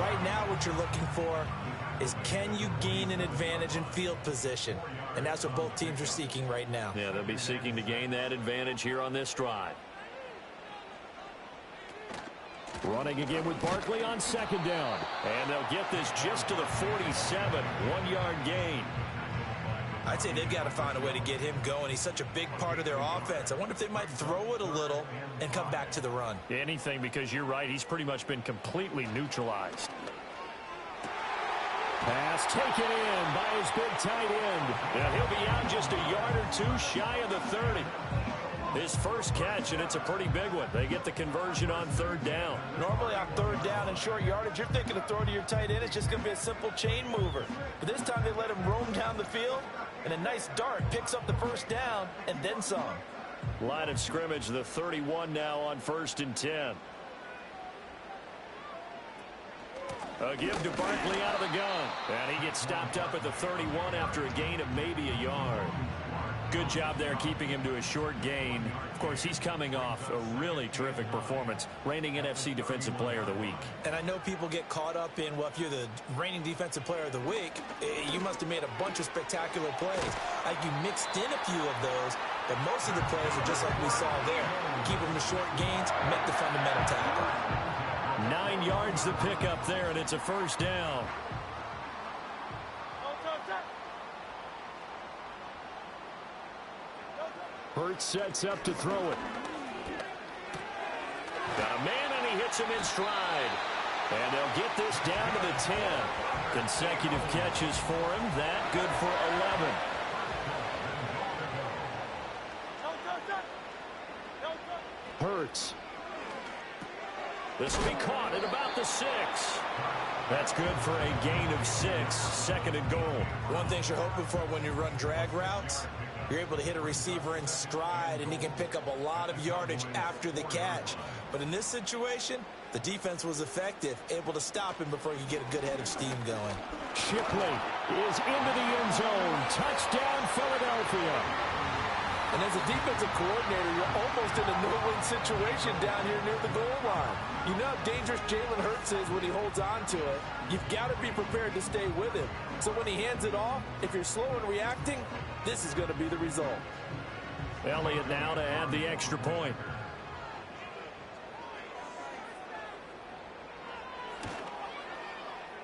Right now what you're looking for is, can you gain an advantage in field position? And that's what both teams are seeking right now. Yeah, they'll be seeking to gain that advantage here on this drive. Running again with Barkley on 2nd down. And they'll get this just to the 47. 1-yard gain. I'd say they've got to find a way to get him going. He's such a big part of their offense. I wonder if they might throw it a little and come back to the run. Anything, because you're right. He's pretty much been completely neutralized. Pass taken in by his big tight end. And he'll be out just a yard or 2 shy of the 30. His first catch, and it's a pretty big one. They get the conversion on third down. Normally on third down and short yardage, you're thinking of throwing to your tight end. It's just going to be a simple chain mover. But this time they let him roam down the field, and a nice dart picks up the first down and then some. Line of scrimmage, the 31 now on 1st and 10. A give to Barkley out of the gun. And he gets stopped up at the 31 after a gain of maybe a yard. Good job there keeping him to a short gain. Of course, he's coming off a really terrific performance, reigning NFC Defensive Player of the Week. And I know people get caught up in, well, if you're the reigning Defensive Player of the Week, you must have made a bunch of spectacular plays. Like you mixed in a few of those, but most of the plays are just like we saw there. Keep them to short gains, make the fundamental tackle. 9 yards to pick up there, and it's a first down. Hurts sets up to throw it. Got a man, and he hits him in stride. And they'll get this down to the 10. Consecutive catches for him. That good for 11. Hurts. This will be caught at about the 6. That's good for a gain of 6. 2nd and goal. One thing you're hoping for when you run drag routes, you're able to hit a receiver in stride, and he can pick up a lot of yardage after the catch. But in this situation, the defense was effective, able to stop him before you get a good head of steam going. Shipley is into the end zone. Touchdown, Philadelphia. And as a defensive coordinator, you're almost in a no-win situation down here near the goal line. You know how dangerous Jalen Hurts is when he holds on to it. You've got to be prepared to stay with him. So when he hands it off, if you're slow in reacting, this is going to be the result. Elliott now to add the extra point.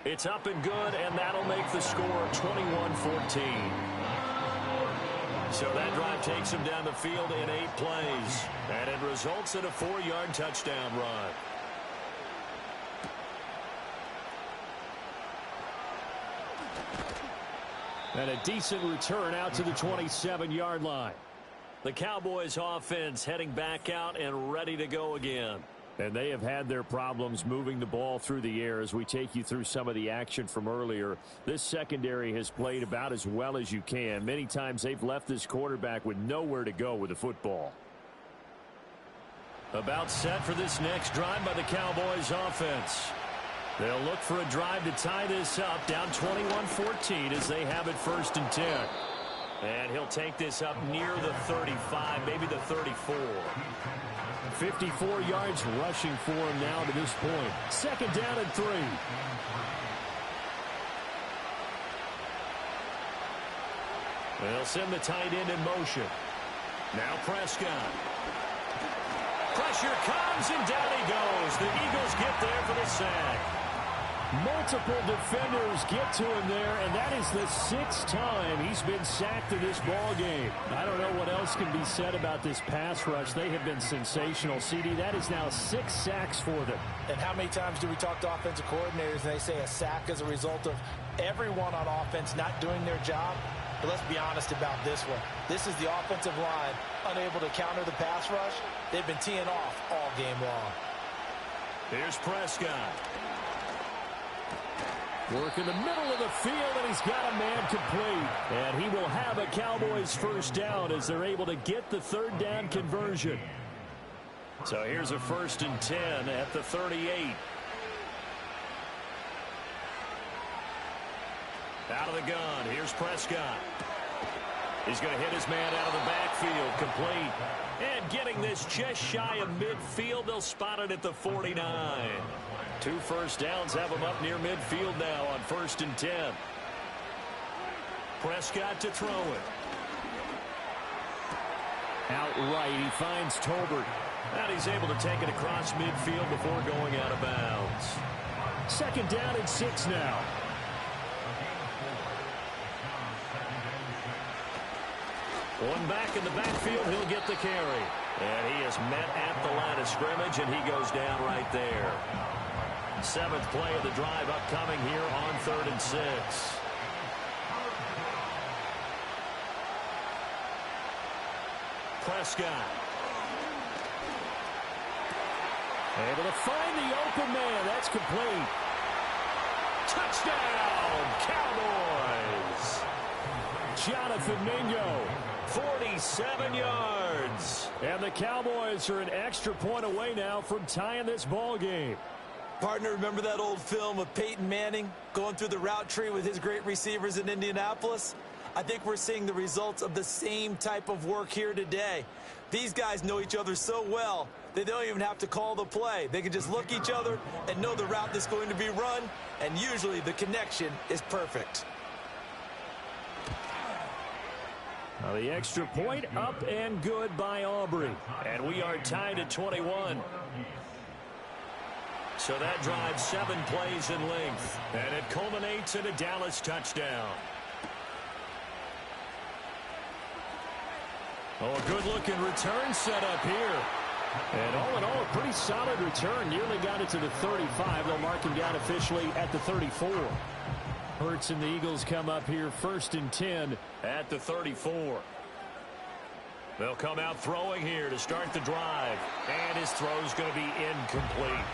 It's up and good, and that'll make the score 21-14. So that drive takes him down the field in 8 plays, and it results in a 4-yard touchdown run. And a decent return out to the 27-yard line. The Cowboys offense heading back out and ready to go again. And they have had their problems moving the ball through the air as we take you through some of the action from earlier. This secondary has played about as well as you can. Many times they've left this quarterback with nowhere to go with the football. About set for this next drive by the Cowboys offense. They'll look for a drive to tie this up, down 21-14 as they have it 1st and 10. And he'll take this up near the 35, maybe the 34. 54 yards rushing for him now to this point. 2nd down and 3. They'll send the tight end in motion. Now Prescott. Pressure comes, and down he goes. The Eagles get there for the sack. Multiple defenders get to him there, and that is the 6th time he's been sacked in this ball game. I don't know what else can be said about this pass rush. They have been sensational. CD, that is now 6 sacks for them. And how many times do we talk to offensive coordinators and they say a sack as a result of everyone on offense not doing their job? But let's be honest about this one. This is the offensive line unable to counter the pass rush. They've been teeing off all game long. Here's Prescott. Work in the middle of the field, and he's got a man complete. And he will have a Cowboys first down as they're able to get the 3rd down conversion. So here's a 1st and 10 at the 38. Out of the gun, here's Prescott. He's going to hit his man out of the backfield, complete. And getting this just shy of midfield, they'll spot it at the 49. 2 first downs have him up near midfield now on 1st and 10. Prescott to throw it. Outright, he finds Tolbert. And he's able to take it across midfield before going out of bounds. 2nd down and 6 now. One back in the backfield, he'll get the carry. And he is met at the line of scrimmage, and he goes down right there. 7th play of the drive upcoming here on 3rd and 6. Prescott Able to find the open man. That's complete. Touchdown, Cowboys. Jonathan Mingo, 47 yards. And the Cowboys are an extra point away now from tying this ball game. Partner, remember that old film of Peyton Manning going through the route tree with his great receivers in Indianapolis? I think we're seeing the results of the same type of work here today. These guys know each other so well, they don't even have to call the play. They can just look each other and know the route that's going to be run, and usually the connection is perfect. Now the extra point up and good by Aubrey. And we are tied at 21. So that drives 7 plays in length. And it culminates in a Dallas touchdown. Oh, a good-looking return set up here. And all in all, a pretty solid return. Nearly got it to the 35. They'll mark him down officially at the 34. Hurts and the Eagles come up here 1st and 10 at the 34. They'll come out throwing here to start the drive. And his throw's going to be incomplete.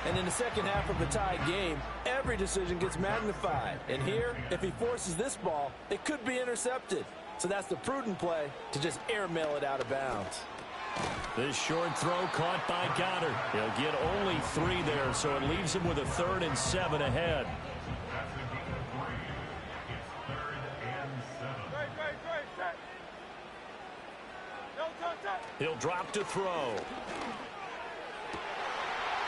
And in the second half of the tied game, every decision gets magnified. And here, if he forces this ball, it could be intercepted. So that's the prudent play to just airmail it out of bounds. This short throw caught by Goddard. He'll get only 3 there, so it leaves him with a 3rd and 7 ahead. He'll drop to throw.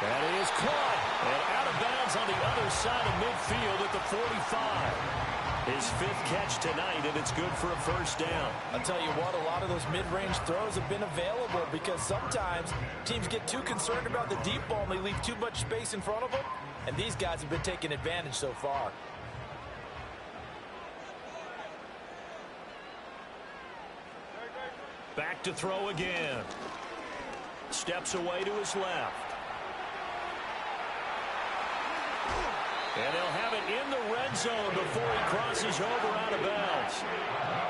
That is caught. And out of bounds on the other side of midfield at the 45. His 5th catch tonight, and it's good for a 1st down. I'll tell you what, a lot of those mid-range throws have been available because sometimes teams get too concerned about the deep ball and they leave too much space in front of them. And these guys have been taking advantage so far. Back to throw again. Steps away to his left. And they'll have it in the red zone before he crosses over out of bounds.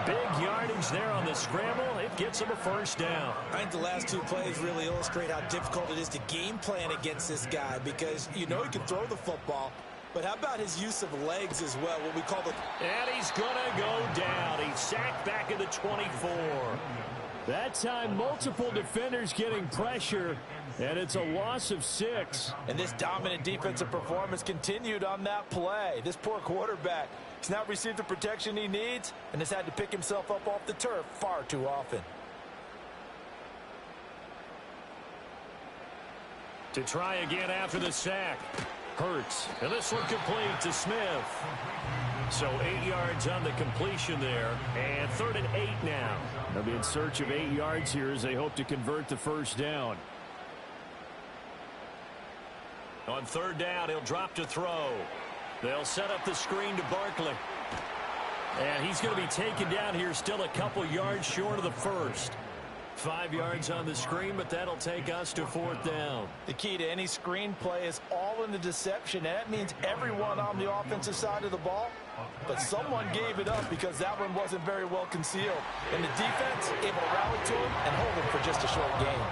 Big yardage there on the scramble. It gets him a 1st down. I think the last 2 plays really illustrate how difficult it is to game plan against this guy because you know he can throw the football, but how about his use of legs as well, what we call the... And he's going to go down. He's sacked back at the 24. That time, multiple defenders getting pressure, and it's a loss of 6. And this dominant defensive performance continued on that play. This poor quarterback has not received the protection he needs and has had to pick himself up off the turf far too often. To try again after the sack. Hurts. And this one complete to Smith. So 8 yards on the completion there. And 3rd and 8 now. They'll be in search of 8 yards here as they hope to convert the 1st down. On 3rd down, he'll drop to throw. They'll set up the screen to Barkley. And he's going to be taken down here still a couple yards short of the 1st. 5 yards on the screen, but that'll take us to 4th down. The key to any screen play is all in the deception, and that means everyone on the offensive side of the ball. But someone gave it up because that one wasn't very well concealed. And the defense able to rally to him and hold him for just a short game.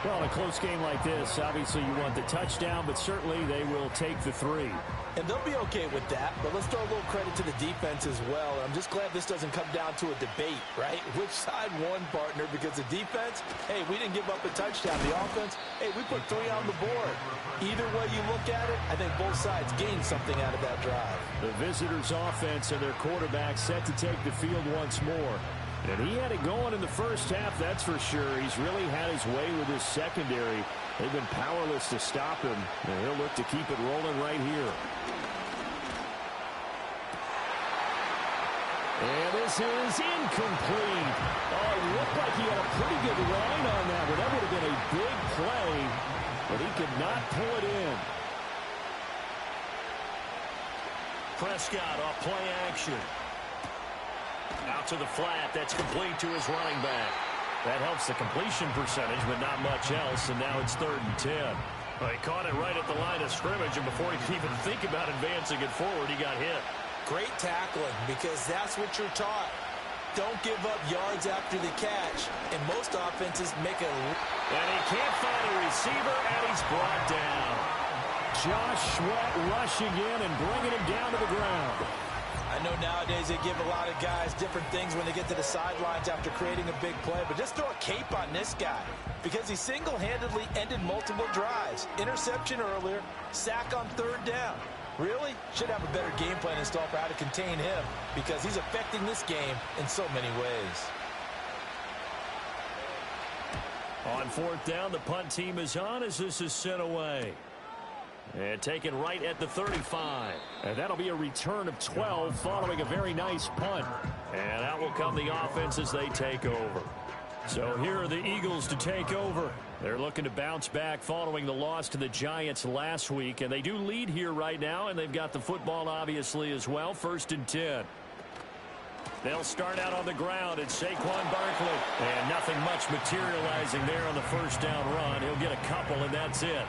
Well, in a close game like this, obviously you want the touchdown, but certainly they will take the 3. And they'll be okay with that, but let's throw a little credit to the defense as well. I'm just glad this doesn't come down to a debate, right? Which side won, partner? Because the defense, hey, we didn't give up a touchdown. The offense, hey, we put 3 on the board. Either way you look at it, I think both sides gained something out of that drive. The visitors' offense and their quarterback set to take the field once more. And he had it going in the 1st half, that's for sure. He's really had his way with his secondary. They've been powerless to stop him, and he'll look to keep it rolling right here. And this is incomplete. Oh, it looked like he had a pretty good line on that one. That would have been a big play, but he could not pull it in. Prescott off play action. Out to the flat. That's complete to his running back. That helps the completion percentage, but not much else, and now it's 3rd and 10. Well, he caught it right at the line of scrimmage, and before he could even think about advancing it forward, he got hit. Great tackling, because that's what you're taught. Don't give up yards after the catch, and most offenses make a And he can't find a receiver, and he's brought down. Josh Sweat rushing in and bringing him down to the ground. I know nowadays they give a lot of guys different things when they get to the sidelines after creating a big play, but just throw a cape on this guy because he single-handedly ended multiple drives. Interception earlier, sack on third down. Really? Should have a better game plan installed for how to contain him because he's affecting this game in so many ways. On fourth down, the punt team is on as this is sent away. And taken right at the 35. And that'll be a return of 12 following a very nice punt. And out will come the offense as they take over. So here are the Eagles to take over. They're looking to bounce back following the loss to the Giants last week. And they do lead here right now, and they've got the football obviously as well. 1st and 10. They'll start out on the ground. It's Saquon Barkley. And nothing much materializing there on the first down run. He'll get a couple, and that's it.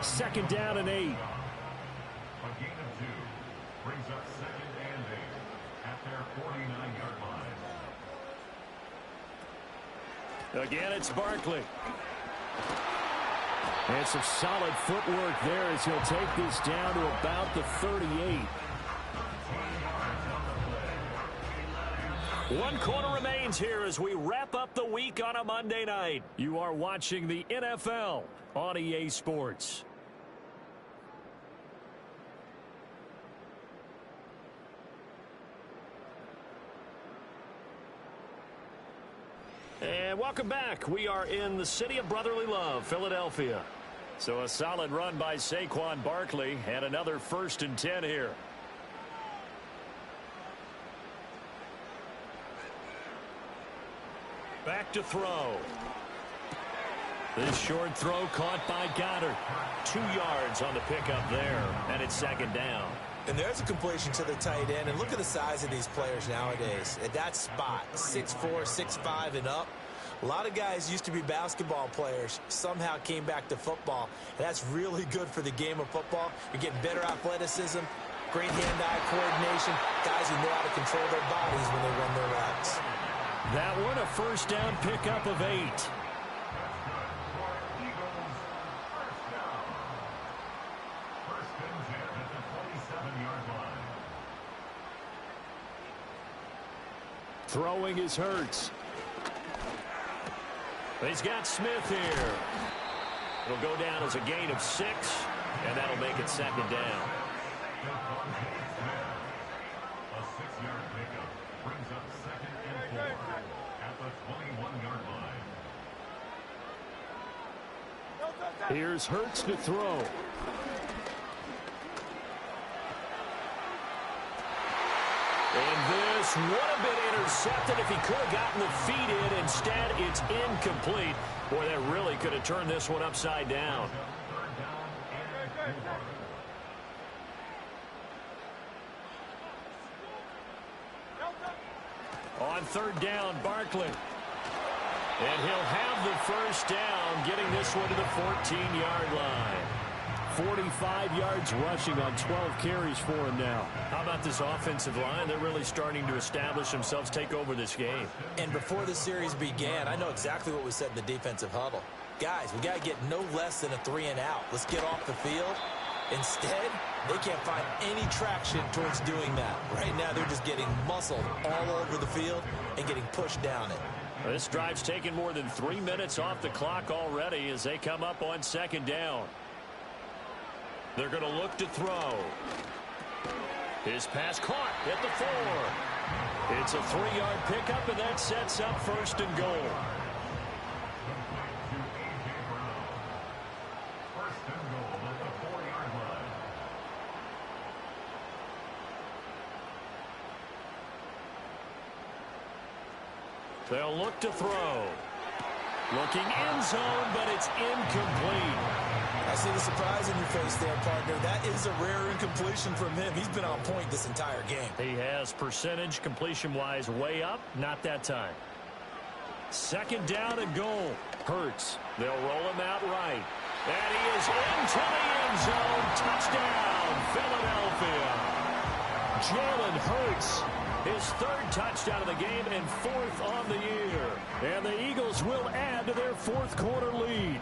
2nd down and 8. A gain of 2 brings up 2nd and 8 at their 49-yard line. Again, it's Barkley. And some solid footwork there as he'll take this down to about the 38. 1 quarter remains here as we wrap up the week on a Monday night. You are watching the NFL on EA Sports. And welcome back. We are in the city of brotherly love, Philadelphia. So a solid run by Saquon Barkley and another 1st and 10 here. Back to throw. This short throw caught by Goddard. 2 yards on the pickup there, and it's 2nd down. And there's a completion to the tight end. And look at the size of these players nowadays. At that spot, 6'4", 6'5", and up. A lot of guys used to be basketball players, somehow came back to football. And that's really good for the game of football. You're getting better athleticism, great hand-eye coordination, guys who know how to control their bodies when they run their routes. That one, a 1st down pickup of 8. Throwing is Hurts. He's got Smith here. It'll go down as a gain of 6, and that'll make it 2nd down. A 6-yard pickup brings up 2nd and 4 at the 21-yard line. Here's Hurts to throw. And this would have been intercepted if he could have gotten the feet in. Instead, it's incomplete. Boy, that really could have turned this one upside down. On 3rd down, Barkley. And he'll have the 1st down, getting this one to the 14-yard line. 45 yards rushing on 12 carries for him now. How about this offensive line? They're really starting to establish themselves, take over this game. And before the series began, I know exactly what we said in the defensive huddle. Guys, we got to get no less than a 3 and out. Let's get off the field. Instead, they can't find any traction towards doing that. Right now, they're just getting muscled all over the field and getting pushed down it. This drive's taken more than 3 minutes off the clock already as they come up on 2nd down. They're going to look to throw. His pass caught at the 4. It's a 3-yard pickup, and that sets up 1st and goal. They'll look to throw. Looking end zone, but it's incomplete. I see the surprise in your face there, partner. That is a rare incompletion from him. He's been on point this entire game. He has percentage completion-wise way up. Not that time. 2nd down and goal. Hurts. They'll roll him out right. And he is into the end zone. Touchdown, Philadelphia. Jalen Hurts His third touchdown of the game and fourth on the year. And the Eagles will add to their fourth quarter lead.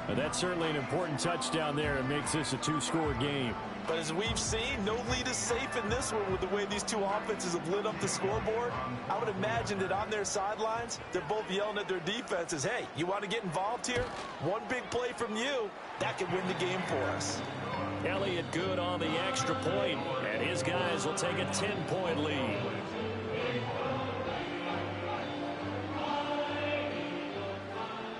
And that's certainly an important touchdown there. It makes this a two-score game. But as we've seen, no lead is safe in this one with the way these two offenses have lit up the scoreboard. I would imagine that on their sidelines, they're both yelling at their defenses, hey, you want to get involved here? One big play from you, that could win the game for us. Elliott good on the extra point, and his guys will take a 10-point lead.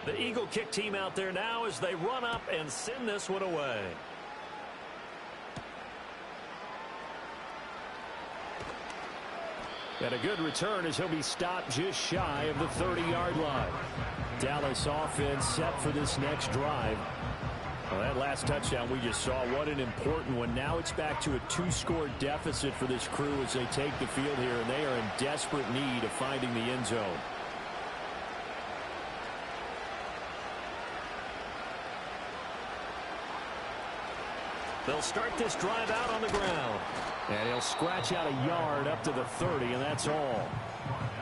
The Eagle kick team out there now as they run up and send this one away. And a good return as he'll be stopped just shy of the 30-yard line. Dallas offense set for this next drive. Well, that last touchdown we just saw, what an important one. Now it's back to a two-score deficit for this crew as they take the field here, and they are in desperate need of finding the end zone. They'll start this drive out on the ground. And he'll scratch out a yard up to the 30, and that's all.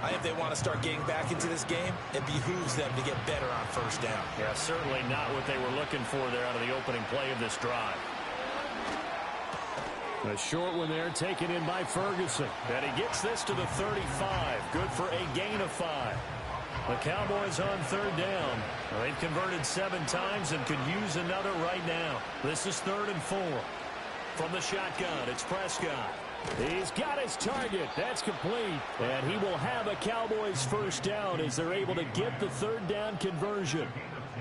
I think they want to start getting back into this game. It behooves them to get better on first down. Yeah, certainly not what they were looking for there out of the opening play of this drive. A short one there taken in by Ferguson. And he gets this to the 35. Good for a gain of 5. The Cowboys on third down. They've converted 7 times and could use another right now. This is 3rd and 4. From the shotgun, it's Prescott. He's got his target. That's complete. And he will have a Cowboys first down as they're able to get the third down conversion.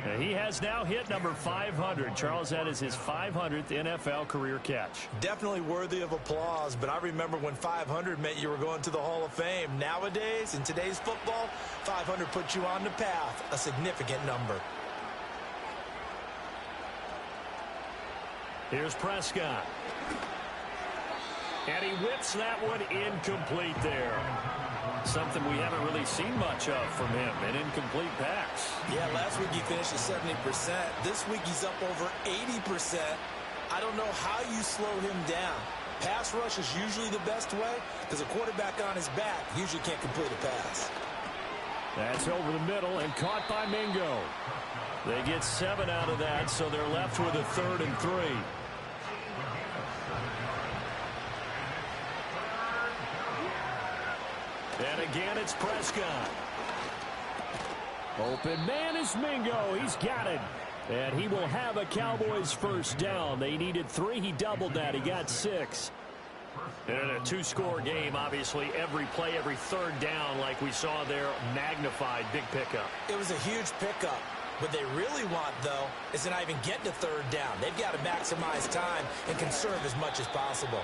And he has now hit number 500. Charles, that is his 500th NFL career catch. Definitely worthy of applause, but I remember when 500 meant you were going to the Hall of Fame. Nowadays, in today's football, 500 puts you on the path, a significant number. Here's Prescott. And he whips that one incomplete there. Something we haven't really seen much of from him, an incomplete pass. Yeah, last week he finished at 70%. This week he's up over 80%. I don't know how you slow him down. Pass rush is usually the best way because a quarterback on his back usually can't complete a pass. That's over the middle and caught by Mingo. They get 7 out of that, so they're left with a 3rd and 3. And again, it's Prescott. Open man is Mingo. He's got it. And he will have a Cowboys first down. They needed 3. He doubled that. He got 6. And in a two-score game, obviously, every play, every third down, like we saw there, magnified, big pickup. It was a huge pickup. What they really want, though, is to not even get to third down. They've got to maximize time and conserve as much as possible.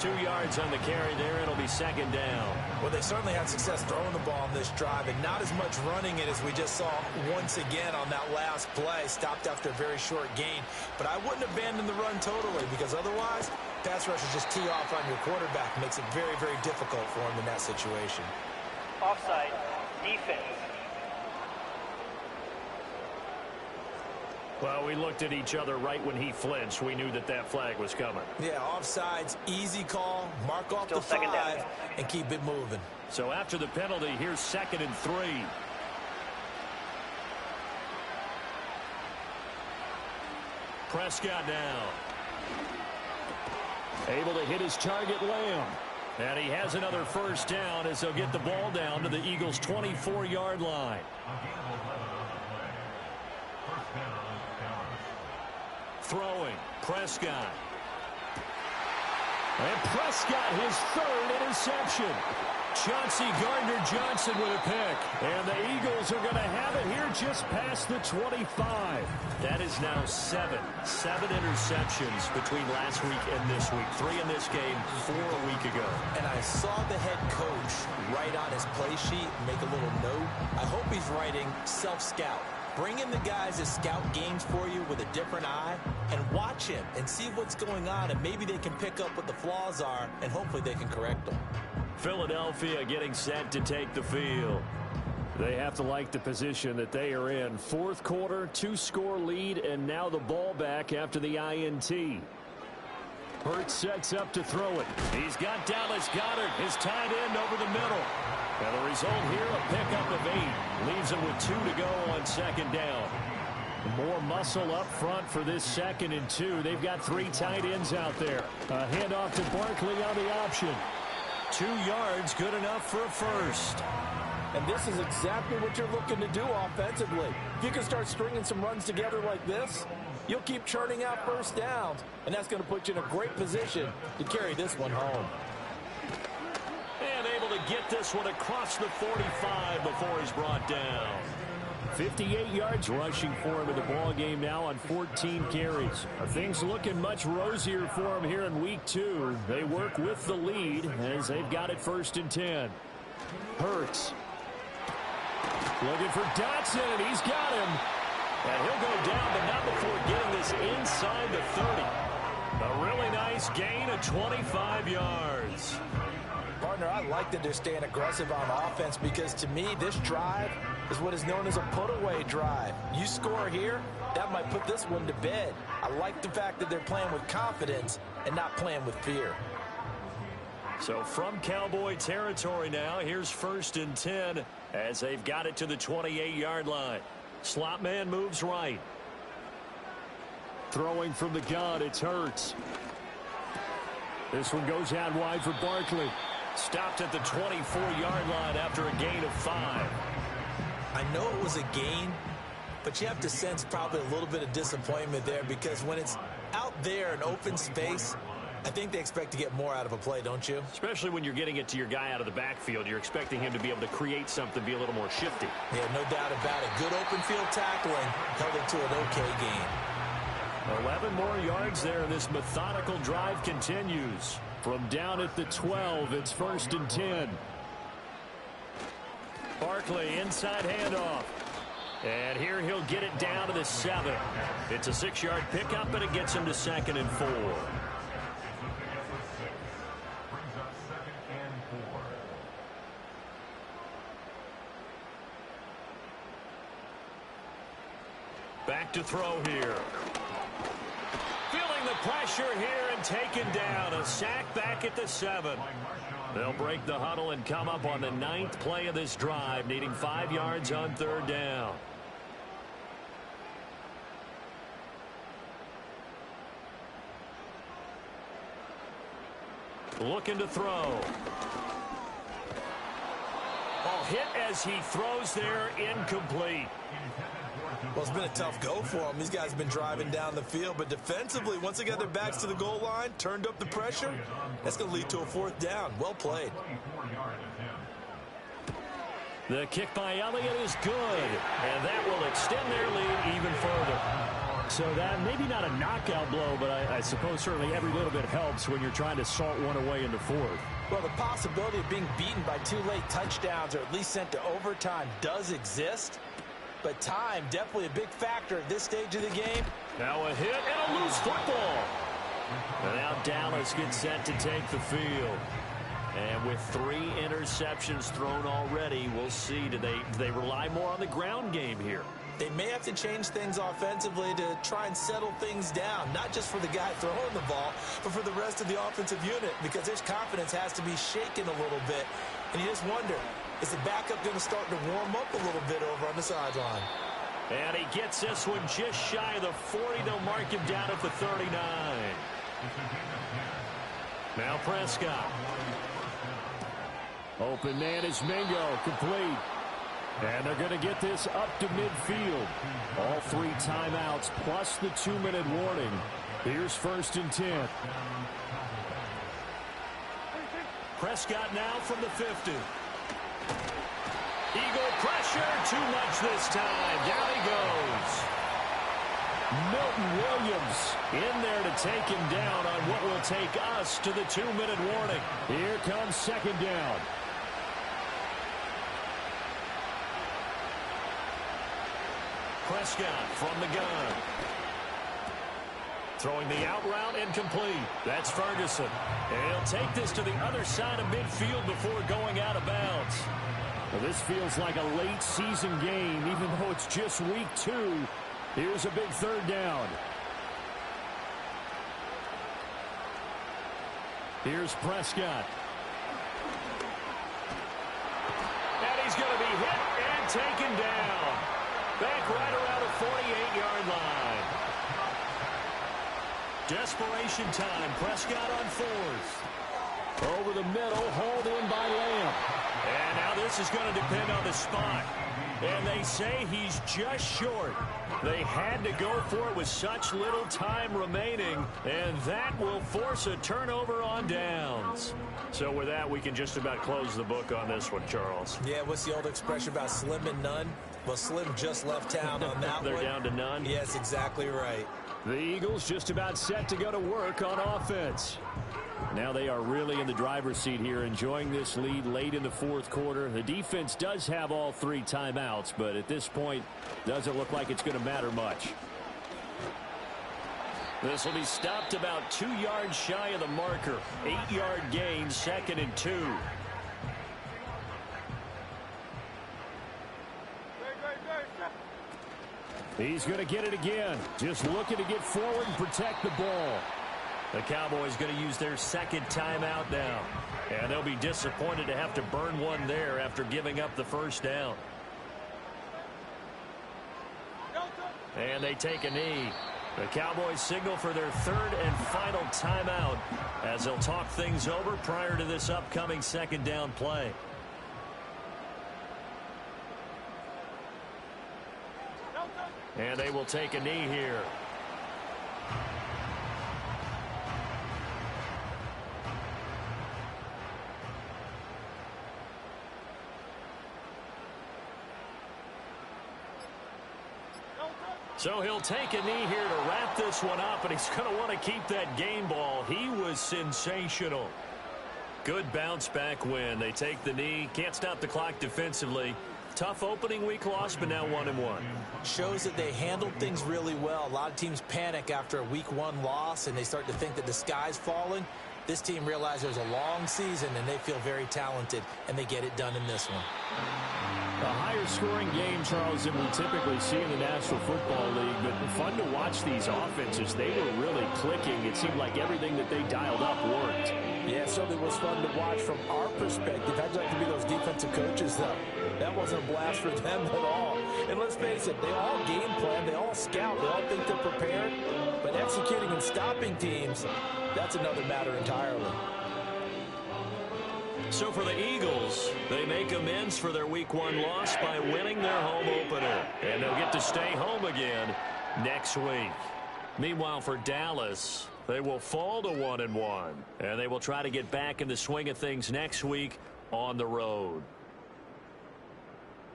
2 yards on the carry there. It'll be second down. Well, they certainly had success throwing the ball on this drive and not as much running it as we just saw once again on that last play. Stopped after a very short gain. But I wouldn't abandon the run totally because otherwise, pass rushers just tee off on your quarterback. Makes it very, very difficult for him in that situation. Offside, defense. Well, we looked at each other right when he flinched. We knew that that flag was coming. Yeah, offsides, easy call, mark off the 5, and keep it moving. So after the penalty, here's 2nd and 3. Prescott now. Able to hit his target, Lamb. And he has another first down as they'll get the ball down to the Eagles' 24-yard line. Throwing, Prescott. And Prescott, his 3rd interception. Chauncey Gardner-Johnson with a pick. And the Eagles are going to have it here just past the 25. That is now 7 interceptions between last week and this week. 3 in this game, 4 a week ago. And I saw the head coach write on his play sheet, make a little note. I hope he's writing self-scout. Bring in the guys that scout games for you with a different eye and watch him and see what's going on, and maybe they can pick up what the flaws are, and hopefully they can correct them. Philadelphia getting set to take the field. They have to like the position that they are in. 4th quarter, 2-score lead, and now the ball back after the INT. Hurts sets up to throw it. He's got Dallas Goedert, his tight end, over the middle. And the result here, a pickup of 8. Leaves him with 2 to go on second down. More muscle up front for this 2nd and 2. They've got 3 tight ends out there. A handoff to Barkley on the option. 2 yards, good enough for a first. And this is exactly what you're looking to do offensively. If you can start stringing some runs together like this, you'll keep churning out first downs, and that's going to put you in a great position to carry this one home. And able to get this one across the 45 before he's brought down. 58 yards rushing for him in the ball game now on 14 carries. Things looking much rosier for him here in week 2. They work with the lead as they've got it 1st and 10. Hurts. Looking for Dotson, and he's got him. And he'll go down, but not before getting this inside the 30. A really nice gain of 25 yards. Partner, I like that they're staying aggressive on offense because, to me, this drive is what is known as a put-away drive. You score here, that might put this one to bed. I like the fact that they're playing with confidence and not playing with fear. So from Cowboy territory now, here's 1st and 10 as they've got it to the 28-yard line. Slot man moves right. Throwing from the gun, it's Hurts. This one goes out wide for Barkley. Stopped at the 24-yard line after a gain of 5. I know it was a gain, but you have to sense probably a little bit of disappointment there because when it's out there in open space, I think they expect to get more out of a play, don't you? Especially when you're getting it to your guy out of the backfield. You're expecting him to be able to create something, be a little more shifty. Yeah, no doubt about it. Good open field tackling held it to an okay gain. 11 more yards there, and this methodical drive continues. From down at the 12, it's 1st and 10. Barkley, inside handoff. And here he'll get it down to the 7. It's a 6-yard pickup, and it gets him to 2nd and 4. Back to throw here. Feeling the pressure here and taken down. A sack back at the 7. They'll break the huddle and come up on the 9th play of this drive, needing 5 yards on 3rd down. Looking to throw. Ball hit as he throws there, incomplete. Well, it's been a tough go for them. These guys have been driving down the field, but defensively, once they got their backs to the goal line, turned up the pressure, that's going to lead to a 4th down. Well played. The kick by Elliott is good, and that will extend their lead even further. So that maybe not a knockout blow, but I suppose certainly every little bit helps when you're trying to salt one away in the 4th. Well, the possibility of being beaten by 2 late touchdowns or at least sent to overtime does exist. But time, definitely a big factor at this stage of the game. Now a hit and a loose football. And now Dallas gets set to take the field. And with 3 interceptions thrown already, we'll see. Do they rely more on the ground game here? They may have to change things offensively to try and settle things down, not just for the guy throwing the ball, but for the rest of the offensive unit, because his confidence has to be shaken a little bit. And you just wonder, is the backup going to start to warm up a little bit over on the sideline? And he gets this one just shy of the 40. They'll mark him down at the 39. Now Prescott. Open man is Mingo, complete. And they're going to get this up to midfield. All 3 timeouts plus the 2-minute warning. Here's 1st and 10. Prescott now from the 50. Eagle pressure, too much this time. Down he goes. Milton Williams in there to take him down on what will take us to the 2-minute warning. Here comes 2nd down. Prescott from the gun. Throwing the out route incomplete. That's Ferguson. And he'll take this to the other side of midfield before going out of bounds. Well, this feels like a late season game, even though it's just week 2. Here's a big 3rd down. Here's Prescott. And he's going to be hit and taken down. Back right around the 48-yard line. Desperation time. Prescott on fourth. Over the middle, hauled in by Lamb. And now this is going to depend on the spot. And they say he's just short. They had to go for it with such little time remaining, and that will force a turnover on downs. So with that, we can just about close the book on this one, Charles. Yeah, what's the old expression about slim and none? Well, Slim just left town on that They're one. down to none? Yes, exactly right. The Eagles just about set to go to work on offense. Now they are really in the driver's seat here, enjoying this lead late in the fourth quarter. The defense does have all 3 timeouts, but at this point, doesn't look like it's going to matter much. This will be stopped about 2 yards shy of the marker. 8-yard gain, 2nd and 2. He's going to get it again. Just looking to get forward and protect the ball. The Cowboys going to use their 2nd timeout now. And they'll be disappointed to have to burn one there after giving up the first down. And they take a knee. The Cowboys signal for their 3rd and final timeout as they'll talk things over prior to this upcoming 2nd down play. And they will take a knee here. So he'll take a knee here to wrap this one up, and he's going to want to keep that game ball. He was sensational. Good bounce back win. They take the knee. Can't stop the clock defensively. Tough opening week loss, but now 1-1. Shows that they handled things really well. A lot of teams panic after a week 1 loss, and they start to think that the sky's falling. This team realized there's a long season, and they feel very talented, and they get it done in this one. A higher scoring game, Charles, than we typically see in the National Football League, but fun to watch these offenses. They were really clicking. It seemed like everything that they dialed up worked. Yeah, it certainly was fun to watch from our perspective. How'd you like to be those defensive coaches, though? That wasn't a blast for them at all. And let's face it, they all game plan, they all scout, they all think they're prepared. But executing and stopping teams, that's another matter entirely. So for the Eagles, they make amends for their week 1 loss by winning their home opener. And they'll get to stay home again next week. Meanwhile, for Dallas, they will fall to 1-1. And they will try to get back in the swing of things next week on the road.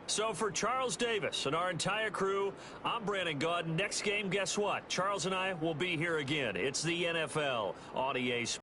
So for Charles Davis and our entire crew, I'm Brandon Gaudin. Next game, guess what? Charles and I will be here again. It's the NFL on EA Sports.